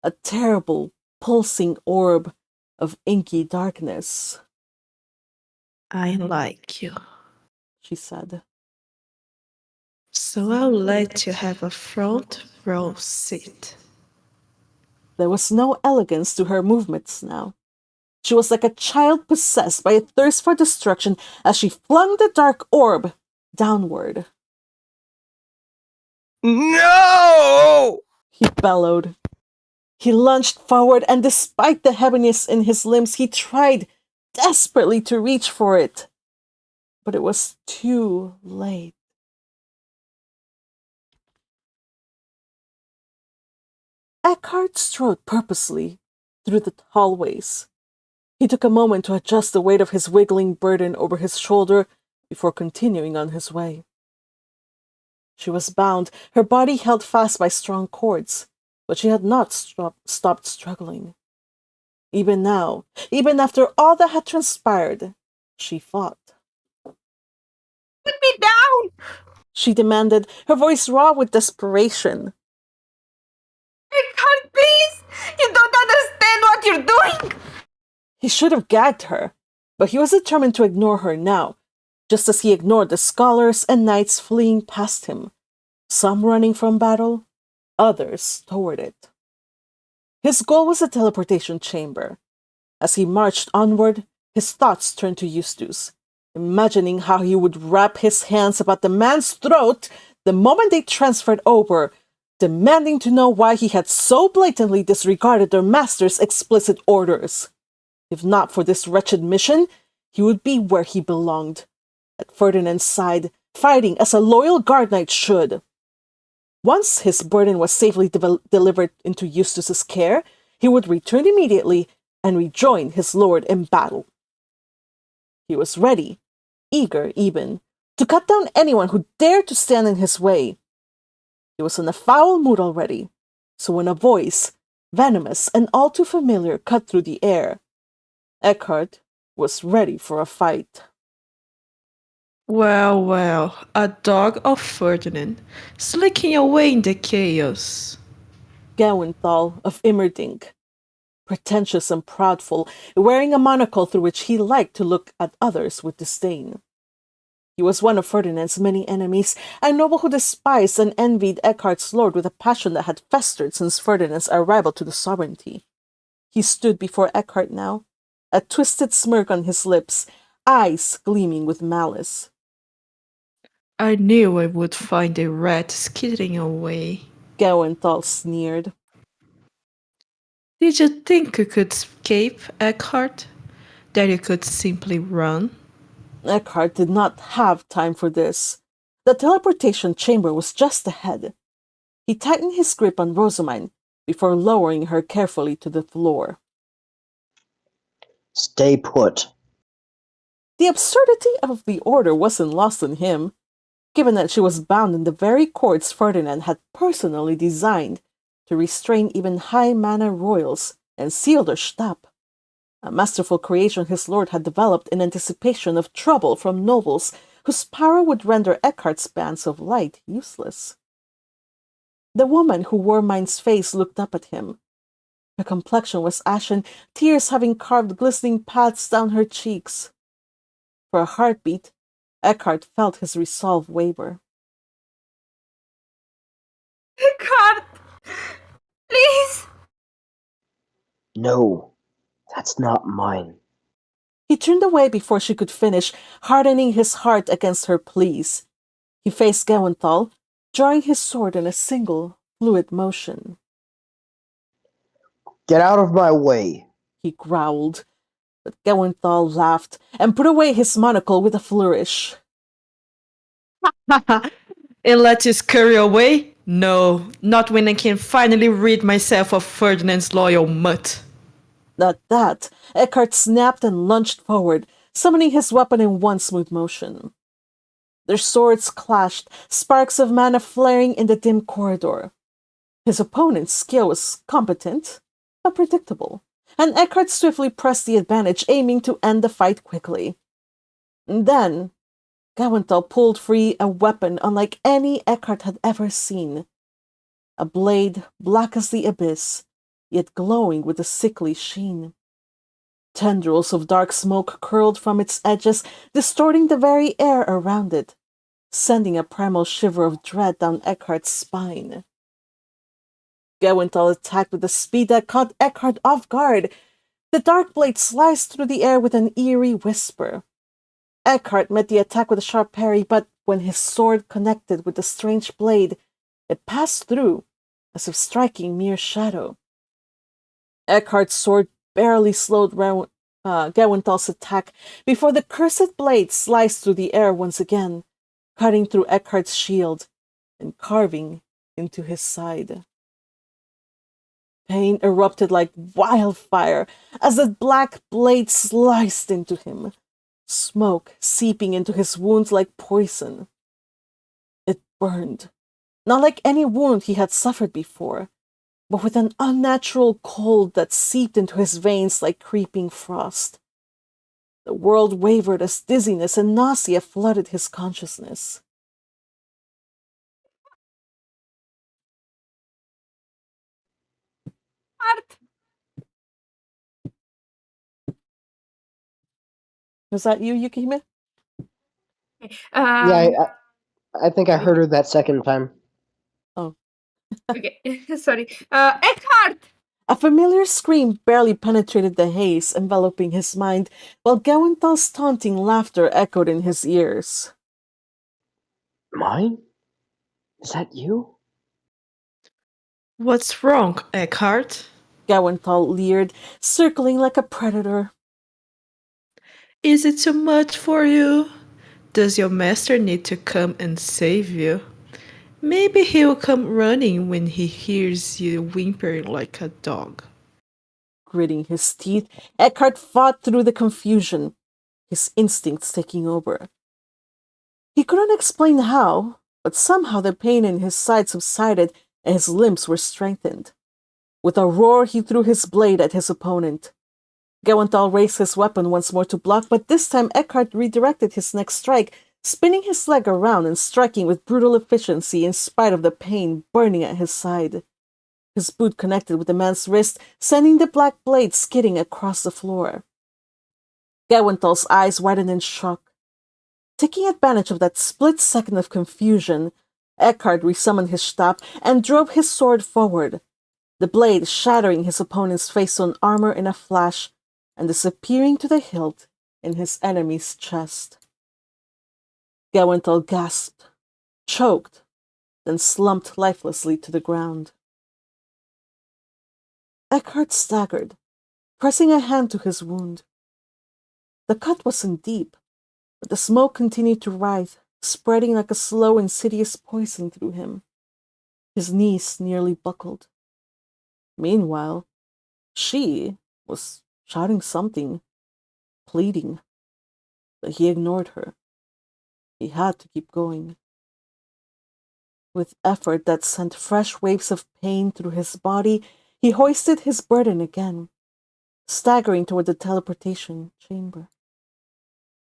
a terrible, pulsing orb of inky darkness. I like you, She said. so I'll let you have a front row seat. There was no elegance to her movements now. She was like a child possessed by a thirst for destruction as she flung the dark orb downward. No! He bellowed. He lunged forward, and despite the heaviness in his limbs, he tried desperately to reach for it. But it was too late. Eckhart strode purposely through the hallways. He took a moment to adjust the weight of his wiggling burden over his shoulder before continuing on his way. She was bound, her body held fast by strong cords, but she had not stopped struggling. Even now, even after all that had transpired, she fought. Put me down! She demanded, her voice raw with desperation. Eckhart, please! You don't understand what you're doing! He should have gagged her, but he was determined to ignore her now, just as he ignored the scholars and knights fleeing past him, some running from battle, others toward it. His goal was a teleportation chamber. As he marched onward, his thoughts turned to Eustace, imagining how he would wrap his hands about the man's throat the moment they transferred over, demanding to know why he had so blatantly disregarded their master's explicit orders. If not for this wretched mission, he would be where he belonged, at Ferdinand's side, fighting as a loyal guard knight should. Once his burden was safely delivered into Eustace's care, he would return immediately and rejoin his lord in battle. He was ready, eager even, to cut down anyone who dared to stand in his way. He was in a foul mood already, so when a voice, venomous and all too familiar, cut through the air, Eckhart was ready for a fight. Well, well, a dog of Ferdinand, slicking away in the chaos. Gowenthal of Immerdink, pretentious and proudful, wearing a monocle through which he liked to look at others with disdain. He was one of Ferdinand's many enemies, a noble who despised and envied Eckhart's lord with a passion that had festered since Ferdinand's arrival to the sovereignty. He stood before Eckhart now, a twisted smirk on his lips, eyes gleaming with malice. I knew I would find a rat skittering away. Gowenthal sneered. Did you think you could escape, Eckhart? That you could simply run? Eckhart did not have time for this. The teleportation chamber was just ahead. He tightened his grip on Rosamine before lowering her carefully to the floor. Stay put. The absurdity of the order wasn't lost on him, given that she was bound in the very cords Ferdinand had personally designed to restrain even high mana royals and seal their stab, a masterful creation his lord had developed in anticipation of trouble from nobles whose power would render Eckhart's bands of light useless. The woman who wore Myne's face looked up at him. Her complexion was ashen, tears having carved glistening paths down her cheeks. For a heartbeat, Eckhart felt his resolve waver. Eckhart! Please! No, that's not mine. He turned away before she could finish, hardening his heart against her pleas. He faced Gowenthal, drawing his sword in a single, fluid motion. Get out of my way. He growled, but Gowenthal laughed and put away his monocle with a flourish. And let you scurry away? No, not when I can finally rid myself of Ferdinand's loyal mutt. At that, Eckhart snapped and lunged forward, summoning his weapon in one smooth motion. Their swords clashed, sparks of mana flaring in the dim corridor. His opponent's skill was competent, but predictable, and Eckhart swiftly pressed the advantage, aiming to end the fight quickly. And then, Gowenthal pulled free a weapon unlike any Eckhart had ever seen. A blade black as the abyss, yet glowing with a sickly sheen. Tendrils of dark smoke curled from its edges, distorting the very air around it, sending a primal shiver of dread down Eckhart's spine. Gowenthal attacked with a speed that caught Eckhart off guard. The dark blade sliced through the air with an eerie whisper. Eckhart met the attack with a sharp parry, but when his sword connected with the strange blade, it passed through, as if striking mere shadow. Eckhart's sword barely slowed Gewenthal's attack before the cursed blade sliced through the air once again, cutting through Eckhart's shield and carving into his side. Pain erupted like wildfire as the black blade sliced into him, smoke seeping into his wounds like poison. It burned, not like any wound he had suffered before, but with an unnatural cold that seeped into his veins like creeping frost. The world wavered as dizziness and nausea flooded his consciousness. Art! Was that you, Yukihime? Yeah, I think I heard her that second time. Okay, sorry. Eckhart! A familiar scream barely penetrated the haze enveloping his mind, while Gewenthal's taunting laughter echoed in his ears. Mine? Is that you? What's wrong, Eckhart? Gewenthal leered, circling like a predator. Is it too much for you? Does your master need to come and save you? Maybe he'll come running when he hears you whimpering like a dog. Gritting his teeth, Eckhart fought through the confusion, his instincts taking over. He couldn't explain how, but somehow the pain in his side subsided and his limbs were strengthened. With a roar, he threw his blade at his opponent. Gewenthal raised his weapon once more to block, but this time Eckhart redirected his next strike, spinning his leg around and striking with brutal efficiency in spite of the pain burning at his side. His boot connected with the man's wrist, sending the black blade skidding across the floor. Gewenthal's eyes widened in shock. Taking advantage of that split second of confusion, Eckhart resummoned his stab and drove his sword forward, the blade shattering his opponent's face on armor in a flash and disappearing to the hilt in his enemy's chest. Gewenthal gasped, choked, then slumped lifelessly to the ground. Eckhart staggered, pressing a hand to his wound. The cut wasn't deep, but the smoke continued to writhe, spreading like a slow, insidious poison through him. His knees nearly buckled. Meanwhile, she was shouting something, pleading, but he ignored her. He had to keep going. With effort that sent fresh waves of pain through his body, he hoisted his burden again, staggering toward the teleportation chamber.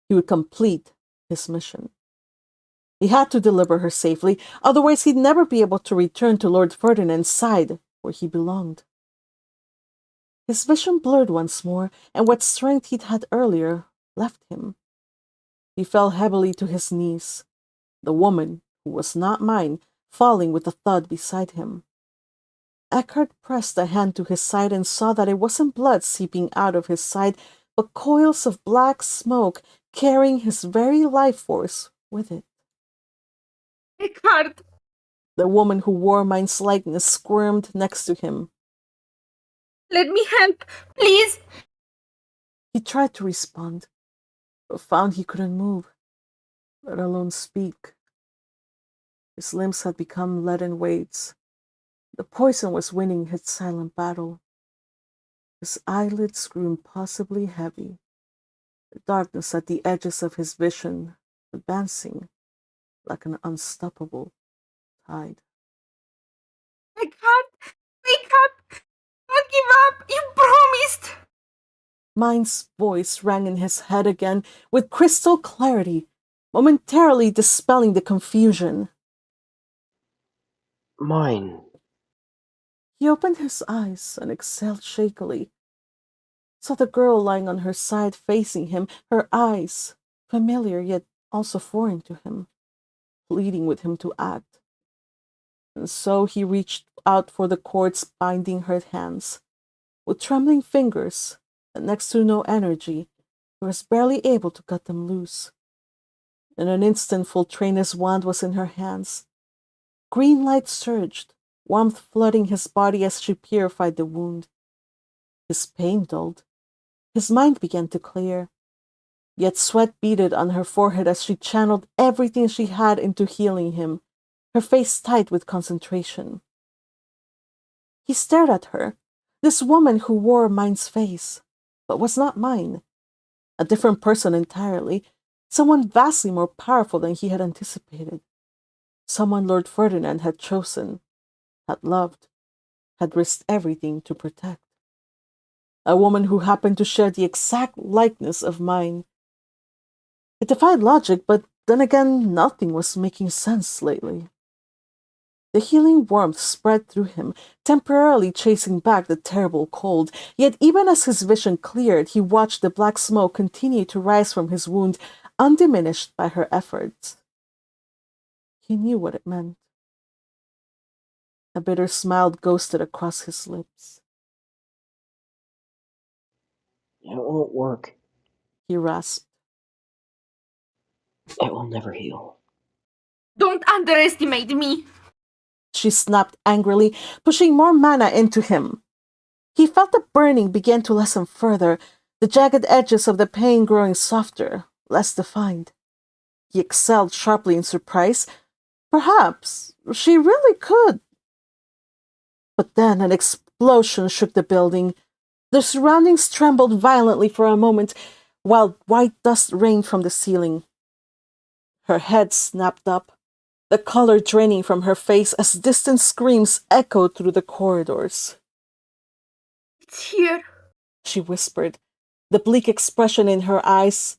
He would complete his mission. He had to deliver her safely, otherwise he'd never be able to return to Lord Ferdinand's side where he belonged. His vision blurred once more, and what strength he'd had earlier left him. He fell heavily to his knees, the woman, who was not Myne, falling with a thud beside him. Eckhart pressed a hand to his side and saw that it wasn't blood seeping out of his side, but coils of black smoke carrying his very life force with it. Eckhart! The woman who wore Myne's likeness squirmed next to him. Let me help, please! He tried to respond, but found he couldn't move, let alone speak. His limbs had become leaden weights. The poison was winning its silent battle. His eyelids grew impossibly heavy, the darkness at the edges of his vision advancing like an unstoppable tide. Eckhart, wake up! Don't give up! You promised! Myne's voice rang in his head again with crystal clarity, momentarily dispelling the confusion. Myne. He opened his eyes and exhaled shakily. Saw the girl lying on her side facing him, her eyes, familiar yet also foreign to him, pleading with him to act. And so he reached out for the cords binding her hands. With trembling fingers and next to no energy, he was barely able to cut them loose. In an instant, Fultraina's wand was in her hands. Green light surged, warmth flooding his body as she purified the wound. His pain dulled. His mind began to clear. Yet sweat beaded on her forehead as she channeled everything she had into healing him, her face tight with concentration. He stared at her, this woman who wore Myne's face, but was not Myne. A different person entirely, someone vastly more powerful than he had anticipated. Someone Lord Ferdinand had chosen, had loved, had risked everything to protect. A woman who happened to share the exact likeness of Myne. It defied logic, but then again, nothing was making sense lately. The healing warmth spread through him, temporarily chasing back the terrible cold, yet even as his vision cleared, he watched the black smoke continue to rise from his wound, undiminished by her efforts. He knew what it meant. A bitter smile ghosted across his lips. It won't work. He rasped. It will never heal. Don't underestimate me! She snapped angrily, pushing more mana into him. He felt the burning begin to lessen further, the jagged edges of the pain growing softer, less defined. He exhaled sharply in surprise. Perhaps she really could. But then an explosion shook the building. The surroundings trembled violently for a moment, while white dust rained from the ceiling. Her head snapped up, the color draining from her face as distant screams echoed through the corridors. It's here. She whispered, the bleak expression in her eyes.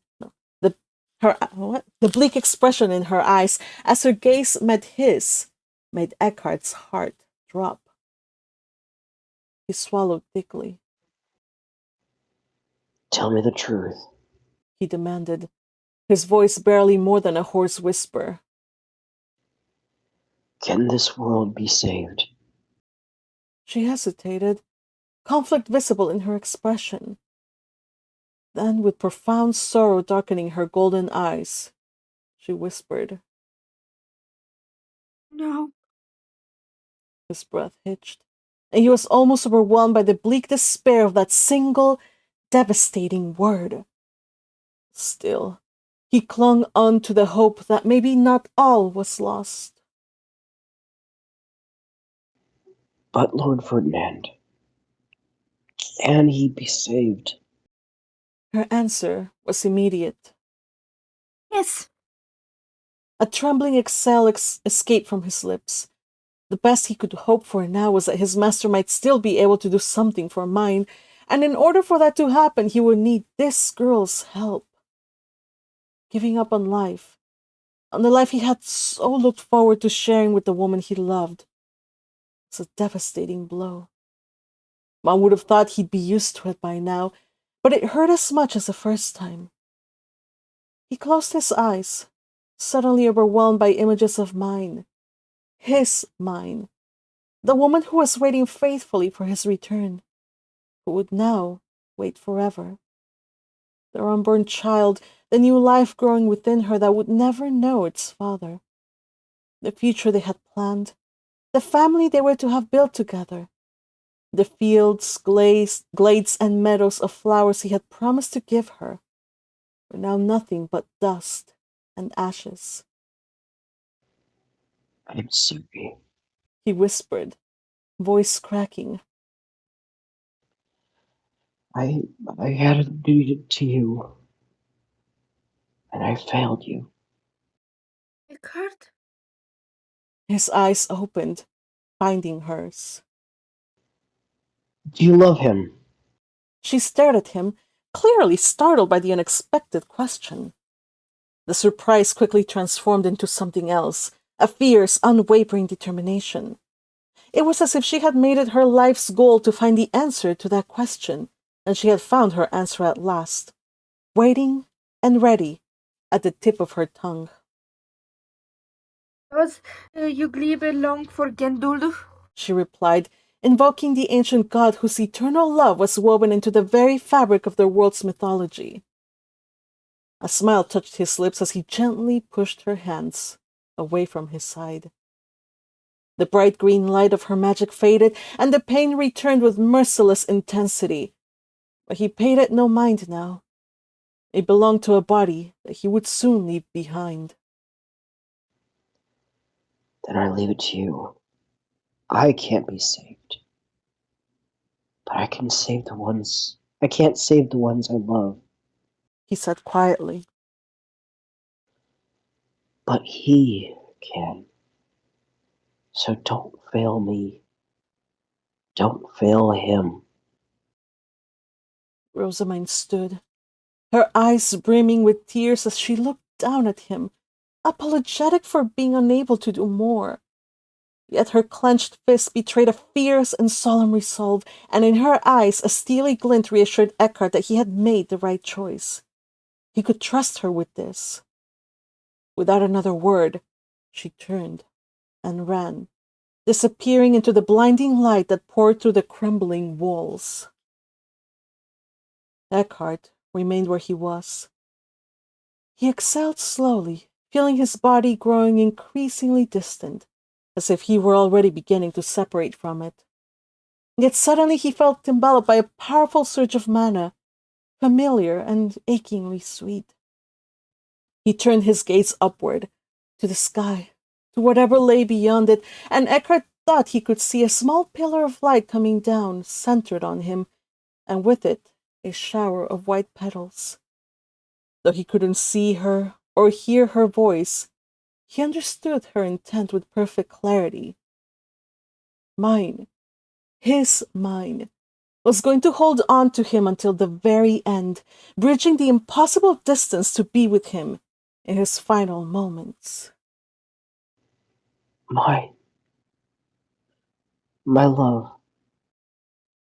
The bleak expression in her eyes as her gaze met his made Eckhart's heart drop. He swallowed thickly. Tell me the truth. He demanded, his voice barely more than a hoarse whisper. Can this world be saved? She hesitated, conflict visible in her expression. Then, with profound sorrow darkening her golden eyes, she whispered. No. His breath hitched, and he was almost overwhelmed by the bleak despair of that single, devastating word. Still, he clung on to the hope that maybe not all was lost. But Lord Ferdinand, can he be saved? Her answer was immediate. Yes. A trembling exhale escaped from his lips. The best he could hope for now was that his master might still be able to do something for Myne, and in order for that to happen, he would need this girl's help. Giving up on life, on the life he had so looked forward to sharing with the woman he loved, was a devastating blow. One would have thought he'd be used to it by now, but it hurt as much as the first time. He closed his eyes, suddenly overwhelmed by images of Myne. His Myne. The woman who was waiting faithfully for his return, who would now wait forever. Their unborn child, the new life growing within her that would never know its father. The future they had planned, the family they were to have built together. The fields, glades, and meadows of flowers he had promised to give her were now nothing but dust and ashes. I'm sorry. He whispered, voice cracking. I had a duty to you, and I failed you. Eckhart? His eyes opened, finding hers. Do you love him? She stared at him, clearly startled by the unexpected question. The surprise quickly transformed into something else, a fierce, unwavering determination. It was as if she had made it her life's goal to find the answer to that question, and she had found her answer at last, waiting and ready at the tip of her tongue. Was you live long for Genduldu? She replied, invoking the ancient god whose eternal love was woven into the very fabric of their world's mythology. A smile touched his lips as he gently pushed her hands away from his side. The bright green light of her magic faded, and the pain returned with merciless intensity. But he paid it no mind now. It belonged to a body that he would soon leave behind. Then I leave it to you. I can't be saved. But I can't save the ones I love. He said quietly. But he can. So don't fail me. Don't fail him. Rosamond stood, her eyes brimming with tears as she looked down at him, apologetic for being unable to do more. Yet her clenched fist betrayed a fierce and solemn resolve, and in her eyes a steely glint reassured Eckhart that he had made the right choice. He could trust her with this. Without another word, she turned and ran, disappearing into the blinding light that poured through the crumbling walls. Eckhart remained where he was. He exhaled slowly, feeling his body growing increasingly distant, as if he were already beginning to separate from it. Yet suddenly he felt enveloped by a powerful surge of mana, familiar and achingly sweet. He turned his gaze upward, to the sky, to whatever lay beyond it, and Eckhart thought he could see a small pillar of light coming down, centered on him, and with it a shower of white petals. Though he couldn't see her or hear her voice, he understood her intent with perfect clarity. Myne, his Myne, was going to hold on to him until the very end, bridging the impossible distance to be with him in his final moments. My love.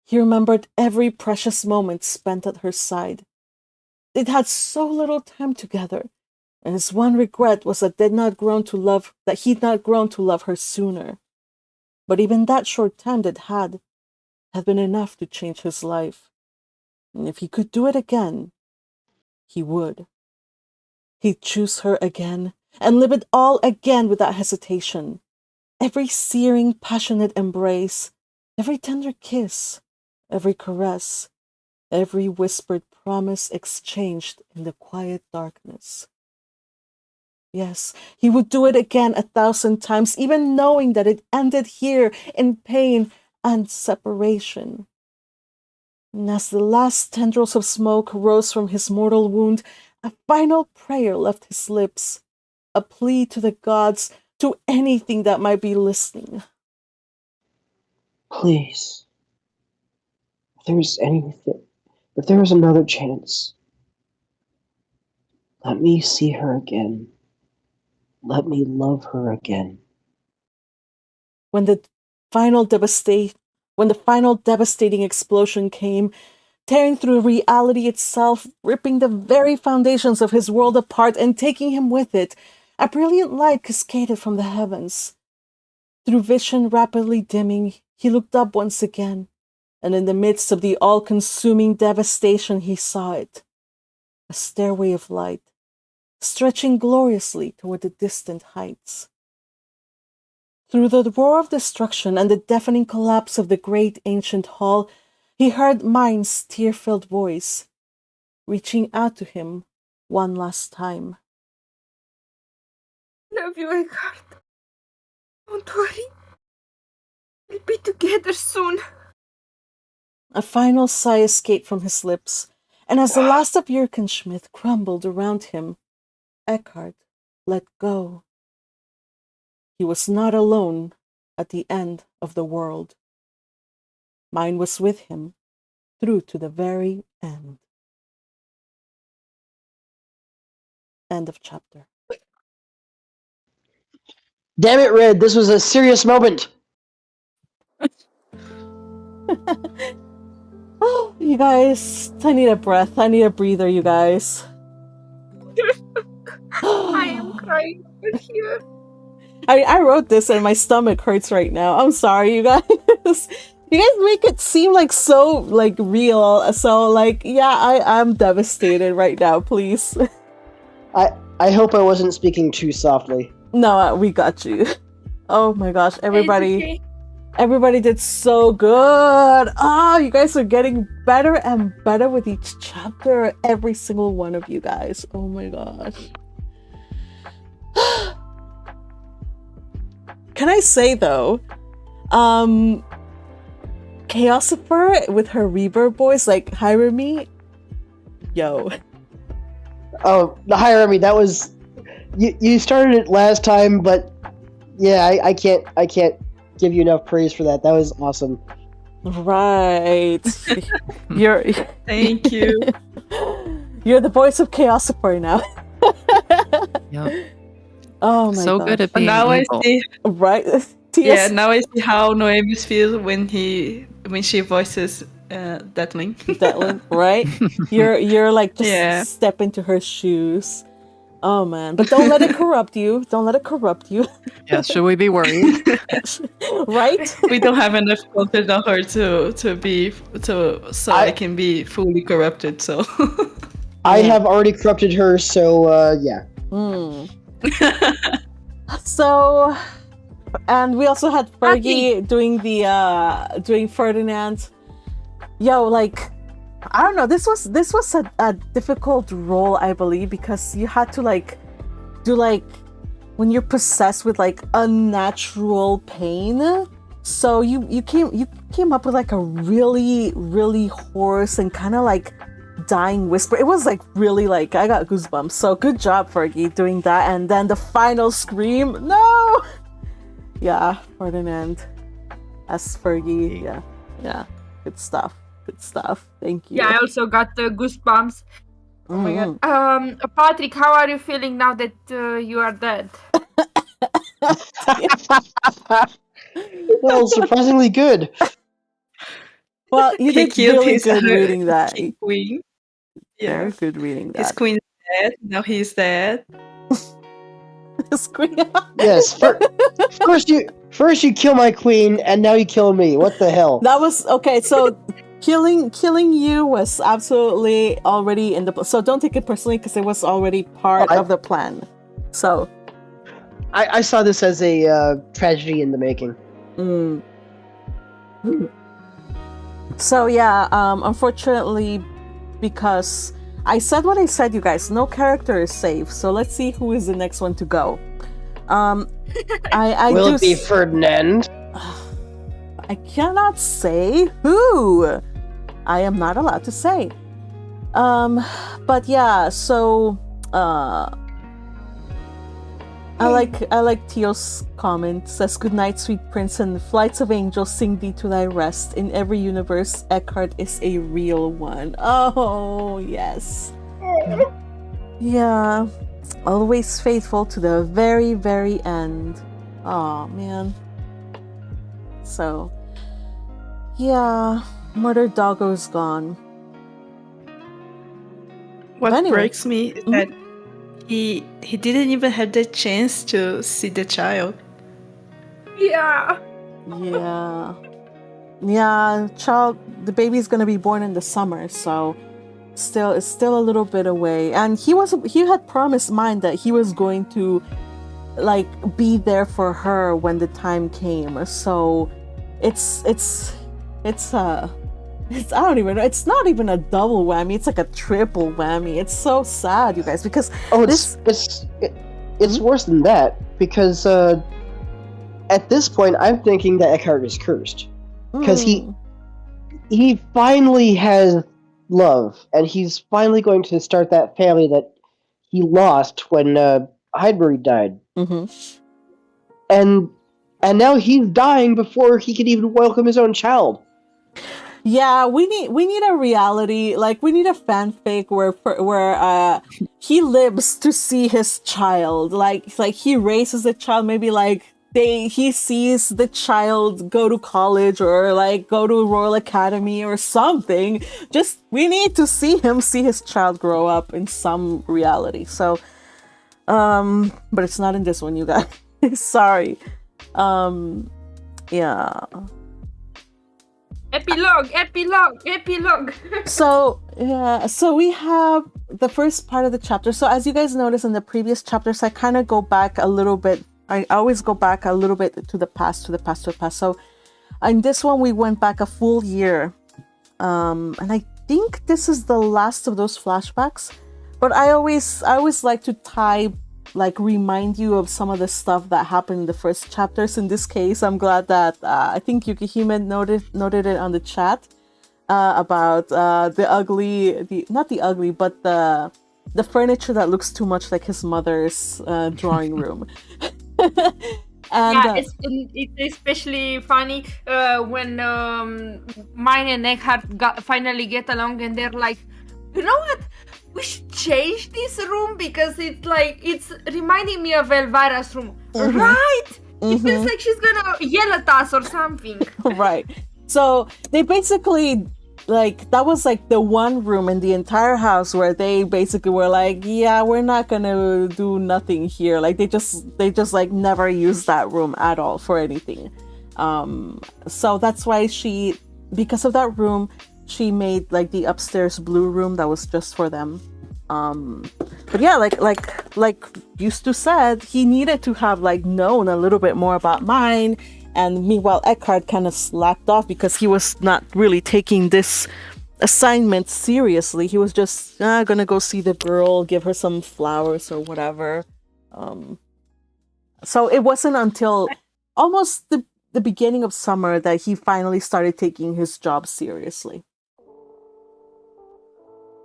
He remembered every precious moment spent at her side. They'd had so little time together, and his one regret was that he'd not grown to love her sooner. But even that short time that had been enough to change his life. And if he could do it again, he would. He'd choose her again, and live it all again without hesitation. Every searing, passionate embrace, every tender kiss, every caress, every whispered promise exchanged in the quiet darkness. Yes, he would do it again 1,000 times, even knowing that it ended here in pain and separation. And as the last tendrils of smoke rose from his mortal wound, a final prayer left his lips, a plea to the gods, to anything that might be listening. Please. If there was another chance, let me see her again. Let me love her again. When the final devastating explosion came, tearing through reality itself, ripping the very foundations of his world apart and taking him with it, a brilliant light cascaded from the heavens. Through vision rapidly dimming, he looked up once again, and in the midst of the all-consuming devastation he saw it, a stairway of light, stretching gloriously toward the distant heights. Through the roar of destruction and the deafening collapse of the great ancient hall, he heard Myne's tear-filled voice, reaching out to him one last time. Love you, Eckhart. Don't worry. We'll be together soon. A final sigh escaped from his lips, and as the last of Yerkenschmidt crumbled around him, Eckhart let go. He was not alone at the end of the world. Myne was with him through to the very end. End of chapter. Damn it, Red, this was a serious moment. Oh, you guys, I need a breath. I need a breather, you guys. I am crying over here. I wrote this and my stomach hurts right now. I'm sorry, you guys. You guys make it seem like so like real. So like, yeah, I'm devastated right now. Please. I hope I wasn't speaking too softly. No, we got you. Oh my gosh, everybody. It's okay. Everybody did so good. Oh, you guys are getting better and better with each chapter. Every single one of you guys. Oh my gosh. Can I say though, Chaosifer with her reverb voice, like Hirami, yo. Oh, the Hirami, that was you started it last time, but yeah, I can't give you enough praise for that. That was awesome. Right. You're Thank you. You're the voice of Chaosifer now. Yep. Oh my So god. good at being Now I evil. see. Right? Yeah, now I see how Noemis feels when she voices Deathling. Detlin, right? You're like just Yeah. step into her shoes. Oh man. But don't let it corrupt you. Don't let it corrupt you. Yeah, should we be worried? Right? We don't have enough content on her so I can be fully corrupted. So I Yeah. have already corrupted her, so yeah. Hmm. So, and we also had Fergie doing Ferdinand. Yo, like, I don't know. This was a difficult role, I believe, because you had to like do like when you're possessed with like unnatural pain. So you came up with like a really hoarse and kind of like dying whisper. It was like really like I got goosebumps. So good job, Fergie, doing that. And then the final scream. No. Yeah, Ferdinand as Fergie. Yeah. Good stuff. Good stuff. Thank you. Yeah, I also got the goosebumps. Oh my Mhm. god. Patrick, how are you feeling now that you are dead? Well, surprisingly good. Well, you He did killed really his good reading that. queen. Very Yeah. good reading His that. queen is dead. Now he's dead. Scream. Yes. First you kill my queen, and now you kill me. What the hell? That was okay. So killing you was absolutely already in the. So don't take it personally because it was already part of the plan. So I saw this as a tragedy in the making. Mm. So yeah, unfortunately, because I said what I said, you guys, no character is safe. So let's see who is the next one to go. I Will do it be Ferdinand? I cannot say who. I am not allowed to say. But yeah, so I like Teo's comment. Says, "Good night, sweet prince, and flights of angels sing thee to thy rest. In every universe, Eckhart is a real one." Oh yes. Yeah. Always faithful to the very, very end. Oh man. So yeah, Murder Doggo's gone. What Anyway. breaks me is that he didn't even have the chance to see the child. Yeah. Yeah, the baby's gonna be born in the summer, so it's still a little bit away. And he had promised Myne that he was going to like be there for her when the time came. So it's I don't even know. It's not even a double whammy. It's like a triple whammy. It's so sad, you guys, because it's worse than that because at this point I'm thinking that Eckhart is cursed because he finally has love and he's finally going to start that family that he lost when Highbury died. Mm-hmm. And now he's dying before he can even welcome his own child. Yeah, we need a reality, like we need a fanfic where he lives to see his child, like he raises the child, maybe like he sees the child go to college or like go to Royal Academy or something. Just we need to see his child grow up in some reality. So but it's not in this one, you guys. Sorry. Yeah. Epilogue. So we have the first part of the chapter. So as you guys noticed in the previous chapters, I kind of go back a little bit. I always go back a little bit to the past. So in this one, we went back a full year. And I think this is the last of those flashbacks. But I always like to remind you of some of the stuff that happened in the first chapters. In this case, I'm glad that I think Yukihime noted it on the chat about not the ugly, but the furniture that looks too much like his mother's drawing room. And it's especially funny when Myne and Eckhart finally get along, and they're like, you know what? We should change this room because it's reminding me of Elvira's room, right? It feels like she's gonna yell at us or something. Right. So they basically that was like the one room in the entire house where they basically were like, yeah, we're not gonna do nothing here. Like they just like never used that room at all for anything. So that's why because of that room, she made like the upstairs blue room that was just for them. But yeah, like used to said, he needed to have known a little bit more about Myne. And meanwhile, Eckhart kind of slacked off because he was not really taking this assignment seriously. He was just gonna go see the girl, give her some flowers or whatever. So it wasn't until almost the beginning of summer that he finally started taking his job seriously.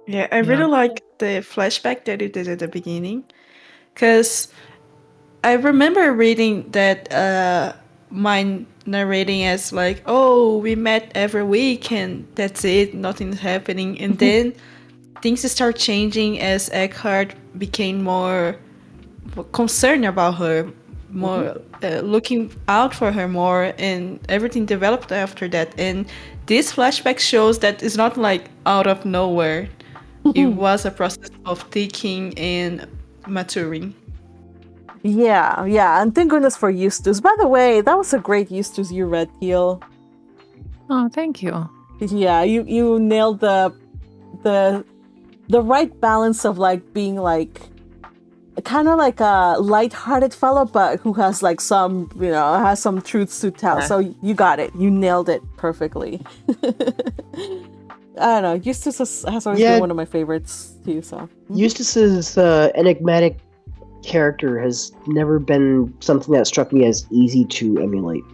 Yeah, I really like the flashback that you did at the beginning, because I remember reading that mine narrating as like, oh, we met every week and that's it, nothing's happening. And then things start changing as Eckhart became more concerned about her, more looking out for her more, and everything developed after that. And this flashback shows that it's not like out of nowhere. It was a process of thinking and maturing. Yeah, and thank goodness for Eustace. By the way, that was a great Eustace you read, Teal. Oh, thank you. Yeah, you nailed the right balance of like being like kind of like a light-hearted fellow, but who has like some, has some truths to tell. So you got it. You nailed it perfectly. I don't know. Eustace has always been one of my favorites too. So Eustace's enigmatic character has never been something that struck me as easy to emulate.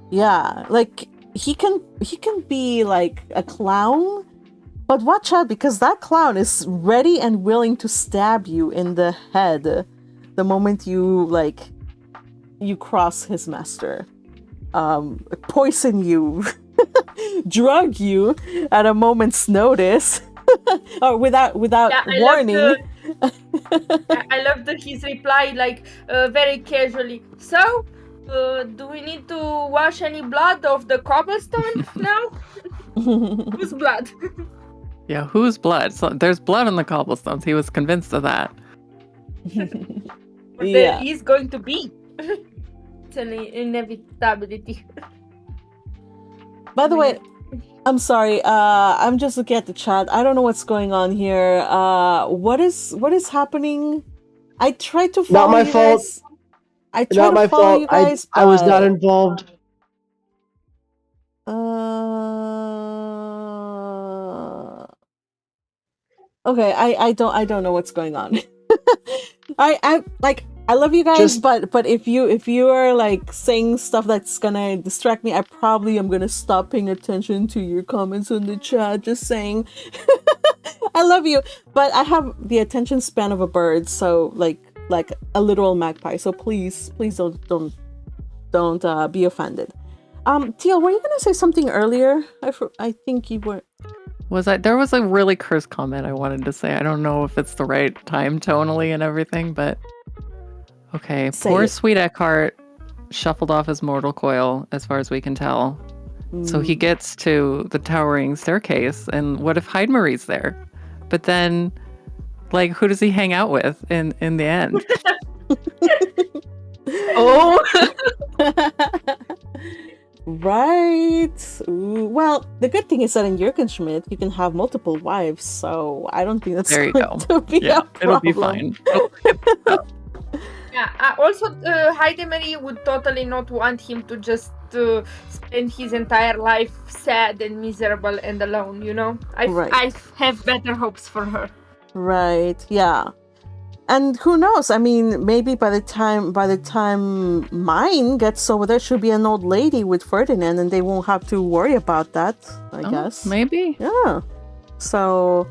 Yeah, like he can be like a clown, but watch out, because that clown is ready and willing to stab you in the head the moment you cross his master, poison you, drug you at a moment's notice, or without warning. I love his reply, like very casually. So, do we need to wash any blood off the cobblestone now? Whose blood? Yeah, whose blood? So there's blood on the cobblestones. He was convinced of that. There is going to be. It's an inevitability. By the way, I'm sorry. I'm just looking at the chat. I don't know what's going on here. What is happening? I tried to follow Not my you fault. guys. I tried to follow you guys. I was not involved. Okay, I don't know what's going on. I love you guys, but if you are like saying stuff that's gonna distract me, I probably am gonna stop paying attention to your comments in the chat. Just saying. I love you, but I have the attention span of a bird, so like a literal magpie. So please don't be offended. Teal, were you gonna say something earlier? I think you were. There was a really cursed comment I wanted to say. I don't know if it's the right time tonally and everything, but okay. Poor sweet Eckhart shuffled off his mortal coil, as far as we can tell. So he gets to the towering staircase, and what if Heidemarie's there? But then, like, who does he hang out with in the end? Oh! Right. Ooh. Well, the good thing is that in Jürgenschmidt you can have multiple wives, so I don't think that's going to be a problem. It'll be fine. Yeah. Also, Heidemarie would totally not want him to just spend his entire life sad and miserable and alone. I have better hopes for her. Right. Yeah. And who knows? I mean, maybe by the time Myne gets over there, she'll be an old lady with Ferdinand, and they won't have to worry about that. I guess. Maybe. Yeah. So,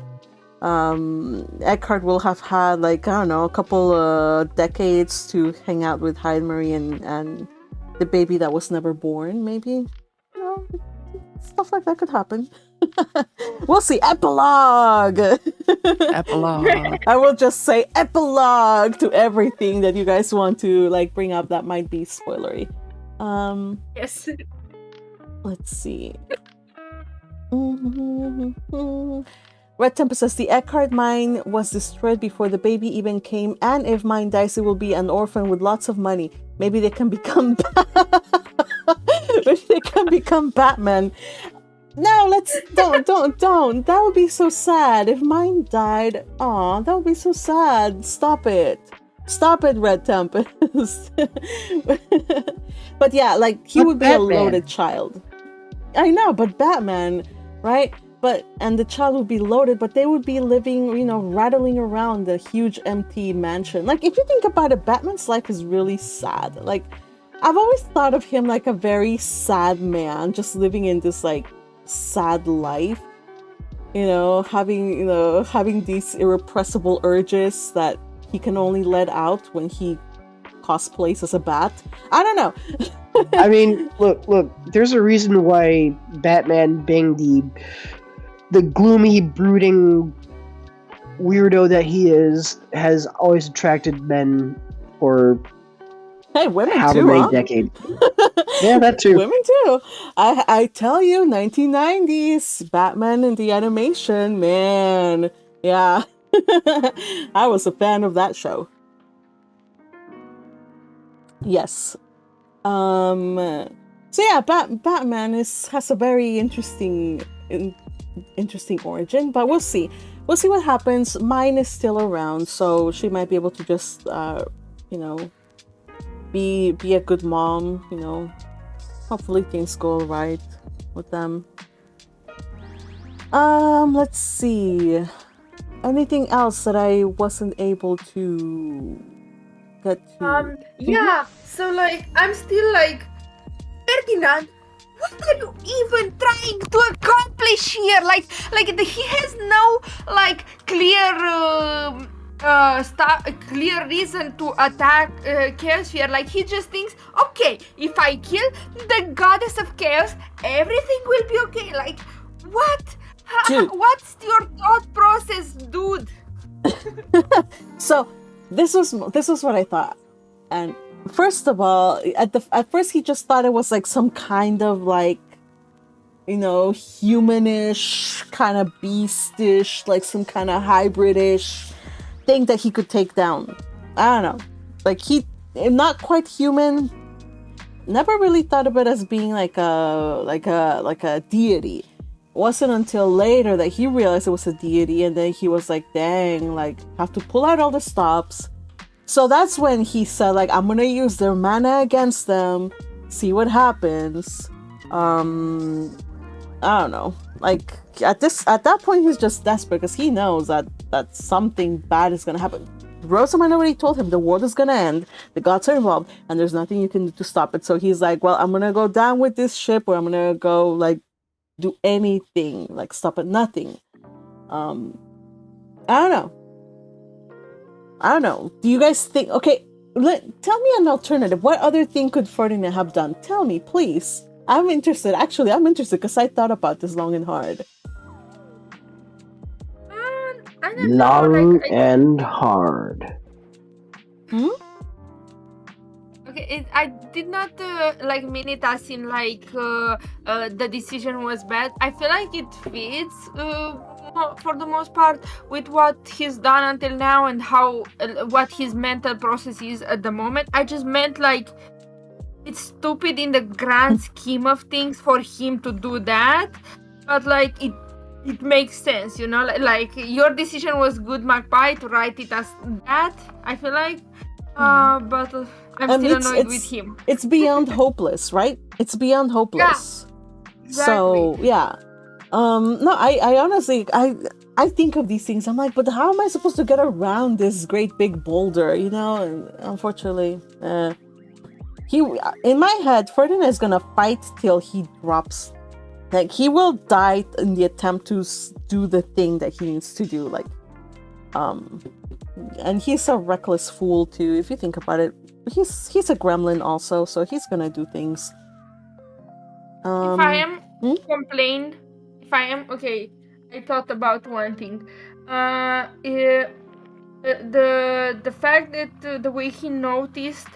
Eckhart will have had a couple decades to hang out with Heidemarie and the baby that was never born. Maybe, stuff like that could happen. We'll see. Epilogue. Epilogue. I will just say epilogue to everything that you guys want to bring up that might be spoilery. Yes. Let's see. Red Tempest says the Eckhart mine was destroyed before the baby even came, and if Myne dies, it will be an orphan with lots of money. Maybe they can become Batman. No, don't. That would be so sad. If Myne died, that would be so sad. Stop it, Red Tempest. But yeah, he would be Batman. A loaded child. I know, but Batman, right? And the child would be loaded, but they would be living, rattling around the huge empty mansion. If you think about it, Batman's life is really sad. I've always thought of him like a very sad man, just living in this sad life. having these irrepressible urges that he can only let out when he cosplays as a bat. I don't know. I mean, look, there's a reason why Batman, being the gloomy, brooding weirdo that he is, has always attracted men for Hey, women however too, many huh? decades. Yeah, that too. Women too. I tell you, 1990s Batman in the animation, man. Yeah. I was a fan of that show. Yes. So yeah, Batman has a very interesting origin, but we'll see. We'll see what happens. Myne is still around, so she might be able to just be a good mom, Hopefully things go right with them. Let's see. Anything else that I wasn't able to get to? Yeah, so like I'm still like, Ferdinand, what are you even trying to accomplish here? Like he has no like clear reason to attack Chaos Sphere. Like he just thinks, okay, if I kill the goddess of chaos, everything will be okay. Like what? Dude. What's your thought process, dude? So this was what I thought. And first of all, at first he just thought it was like some kind of like, humanish, kind of beastish, like some kind of hybridish thing that he could take down. I don't know. Like he not quite human. Never really thought of it as being like a deity. It wasn't until later that he realized it was a deity, and then he was like, dang, like have to pull out all the stops. So that's when he said, like, I'm gonna use their mana against them, see what happens. I don't know. Like at that point he's just desperate because he knows that something bad is gonna happen. Rosamund already told him the world is gonna end, the gods are involved, and there's nothing you can do to stop it. So he's like, well, I'm gonna go down with this ship, or I'm gonna go like do anything, like stop at nothing. I don't know. Do you guys think? Okay, tell me an alternative. What other thing could Ferdinand have done? Tell me, please. I'm interested. Actually, I'm interested because I thought about this long and hard. I don't Long know, and hard. Okay, I did not mean it as in like the decision was bad. I feel like it fits for the most part with what he's done until now and how what his mental process is at the moment. I just meant like it's stupid in the grand scheme of things for him to do that, but like it makes sense, like your decision was good, Magpie, to write it as that. I feel like but I'm still annoyed with him. It's beyond hopeless, right? It's beyond hopeless. Yeah, exactly. So yeah. No, I honestly I think of these things. I'm like, but how am I supposed to get around this great big boulder? And unfortunately, in my head, Ferdinand is gonna fight till he drops. Like he will die in the attempt to do the thing that he needs to do. Like, and he's a reckless fool too. If you think about it, he's a gremlin also, so he's gonna do things. If I am complained. If I am okay, I thought about one thing. The fact that the way he noticed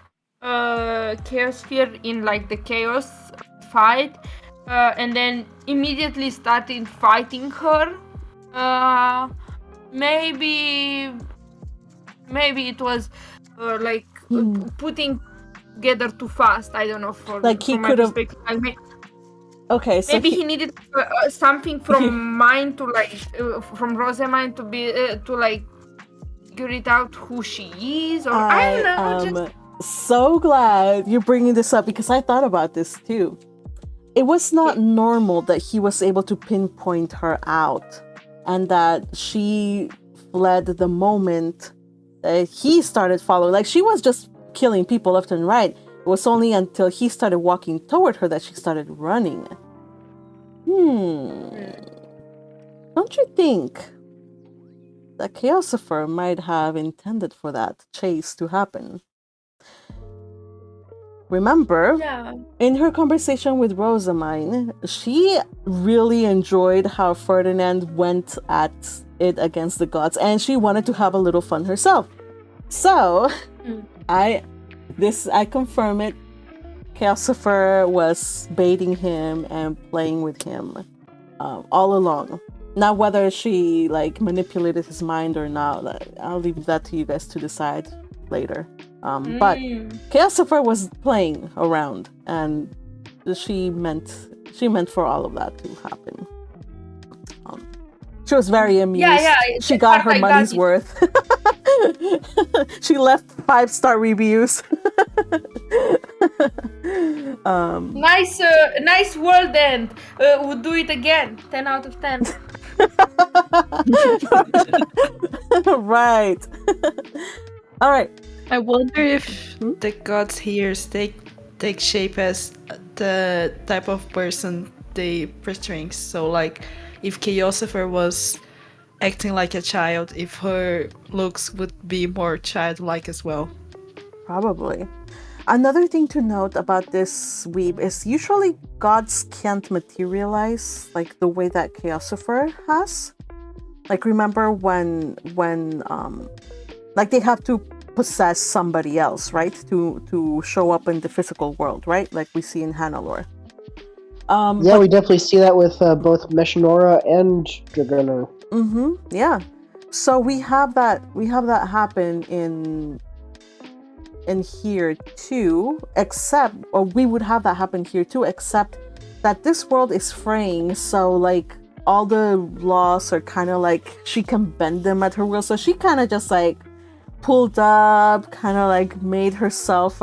Chaos Sphere in like the chaos fight, and then immediately started fighting her. Maybe it was putting together too fast. I don't know. Like he could have. Okay, so maybe he needed something from Myne to from Rosamund to be to figure it out who she is, or I don't know. So glad you're bringing this up because I thought about this too. It was not normal that he was able to pinpoint her out, and that she fled the moment that he started following. Like she was just killing people left and right. It was only until he started walking toward her that she started running. Don't you think that Chaosifer might have intended for that chase to happen? Remember, Yeah. in her conversation with Myne, she really enjoyed how Ferdinand went at it against the gods, and she wanted to have a little fun herself. So, Mm. I confirm it. Chaosifer was baiting him and playing with him all along. Now, whether she like manipulated his mind or not, I'll leave that to you guys to decide later. But Chaosifer was playing around, and she meant for all of that to happen. She was very amused. Yeah, she got her like money's that. worth. She left 5-star reviews. Nice world end. Would do it again. 10 out of 10. Right. All right. I wonder if the gods here take shape as the type of person they portray. So, like, if Chaosifer was acting like a child, if her looks would be more childlike as well. Probably. Another thing to note about this weeb is usually gods can't materialize like the way that Chaosifer has. Like, remember when like they have to possess somebody else, right? To show up in the physical world, right? Like we see in Hannelore. Yeah, we definitely see that with both Meshinora and Dragunor. Yeah. So we have that happen in here too, or we would have that happen here too, except that this world is fraying, so like all the laws are kind of like she can bend them at her will. So she kind of just like pulled up, kind of like made herself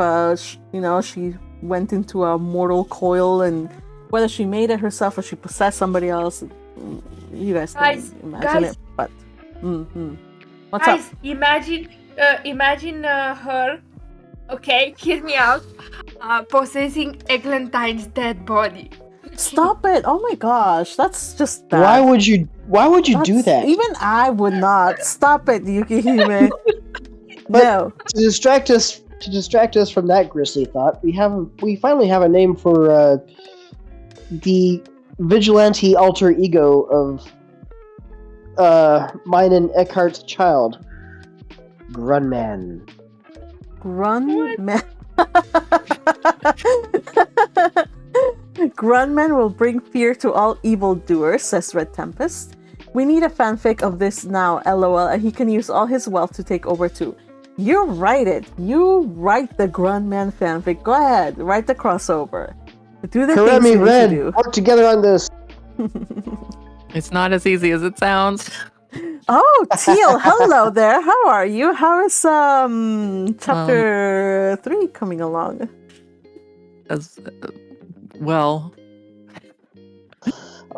she went into a mortal coil, and whether she made it herself or she possessed somebody else, you guys can imagine it. But what's guys, up? imagine her. Okay, hear me out. Possessing Eglantine's dead body. Stop it! Oh my gosh, that's just bad. Why would you do that? Even I would not. Stop it, Yukihime. But no. to distract us from that grisly thought, we finally have a name for the vigilante alter ego of Myne and Eckhart's child, Grunman. Grunman. Grunman will bring fear to all evildoers, says Red Tempest. We need a fanfic of this now, lol, and he can use all his wealth to take over too. You write it. You write the Grunman fanfic. Go ahead, write the crossover. Do the things you need to do. Work together on this. It's not as easy as it sounds. Oh, Teal, hello there. How are you? How is chapter 3 coming along? As well.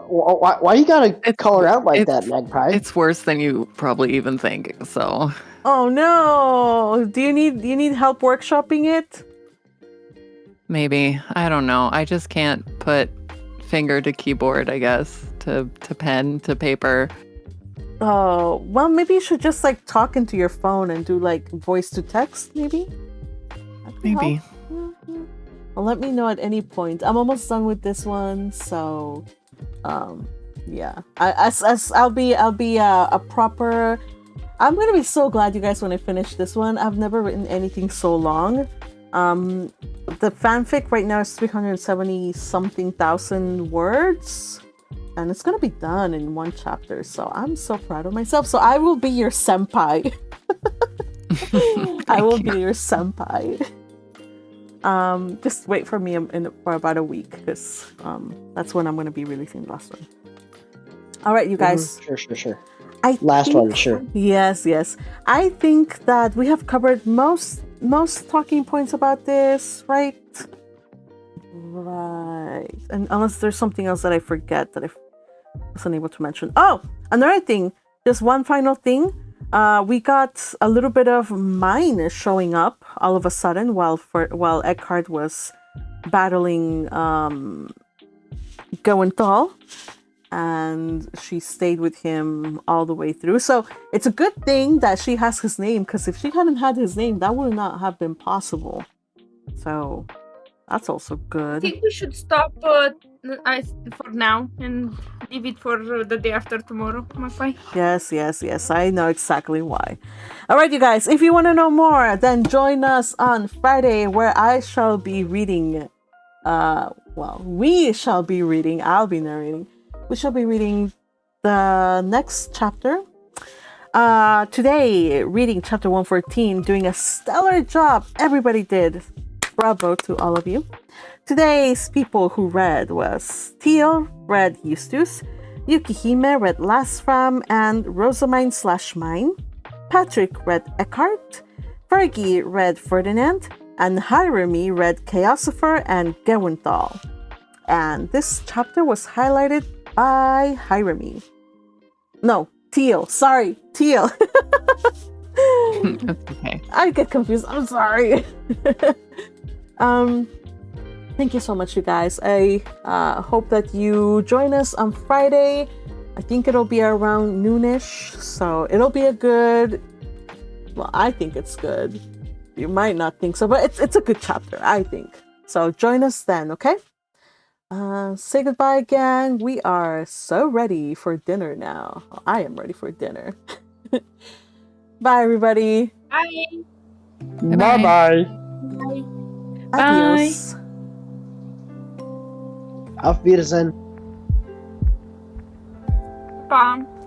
Why you gotta call her out like that, Magpie? It's worse than you probably even think. So. Oh no! Do you need help workshopping it? Maybe. I don't know. I just can't put finger to keyboard, I guess, to pen to paper. Oh, well, maybe you should just like talk into your phone and do like voice to text, maybe? Maybe. Well, let me know at any point. I'm almost done with this one, so yeah. I'll be a proper. I'm gonna be so glad, you guys, when I finish this one. I've never written anything so long. The fanfic right now is 370 something thousand words, and it's gonna be done in one chapter. So I'm so proud of myself. So I will be your senpai. I will be your senpai. Just wait for me for about a week, because that's when I'm gonna be releasing the last one. All right, you guys. Sure. Last one, sure. Yes. I think that we have covered most talking points about this, right? Right. And unless there's something else that I forget that I wasn't able to mention. Oh, another thing. Just one final thing. We got a little bit of Myne showing up all of a sudden while Eckhart was battling Goenthal. and she stayed with him all the way through. So it's a good thing that she has his name, because if she hadn't had his name, that would not have been possible. So that's also I good. think we should stop for now and leave it for the day after tomorrow, Mapai. Yes. I know exactly why. All right, you guys, if you want to know more, then join us on Friday, where I shall be reading. We shall be reading. I'll be narrating. We shall be reading the next chapter. Today, reading chapter 114, doing a stellar job. Everybody did. Bravo to all of you. Today's people who read was Teal, read Eustace, Yukihime read Lasfram and Rosamine/Myne, Patrick read Eckhart, Fergie read Ferdinand, and Hirami read Chaosopher and Gewenthal. And this chapter was highlighted by Hirami. No, Teal. Sorry, Teal. That's okay. I get confused. I'm sorry. Thank you so much, you guys. I hope that you join us on Friday. I think it'll be around noonish, so it'll be a good. Well, I think it's good. You might not think so, but it's a good chapter, I think. So join us then, okay? Say goodbye again. We are so ready for dinner now. I am ready for dinner. Bye, everybody. Bye. Bye-bye. Bye. Adios. Auf Wiedersehen. Bye.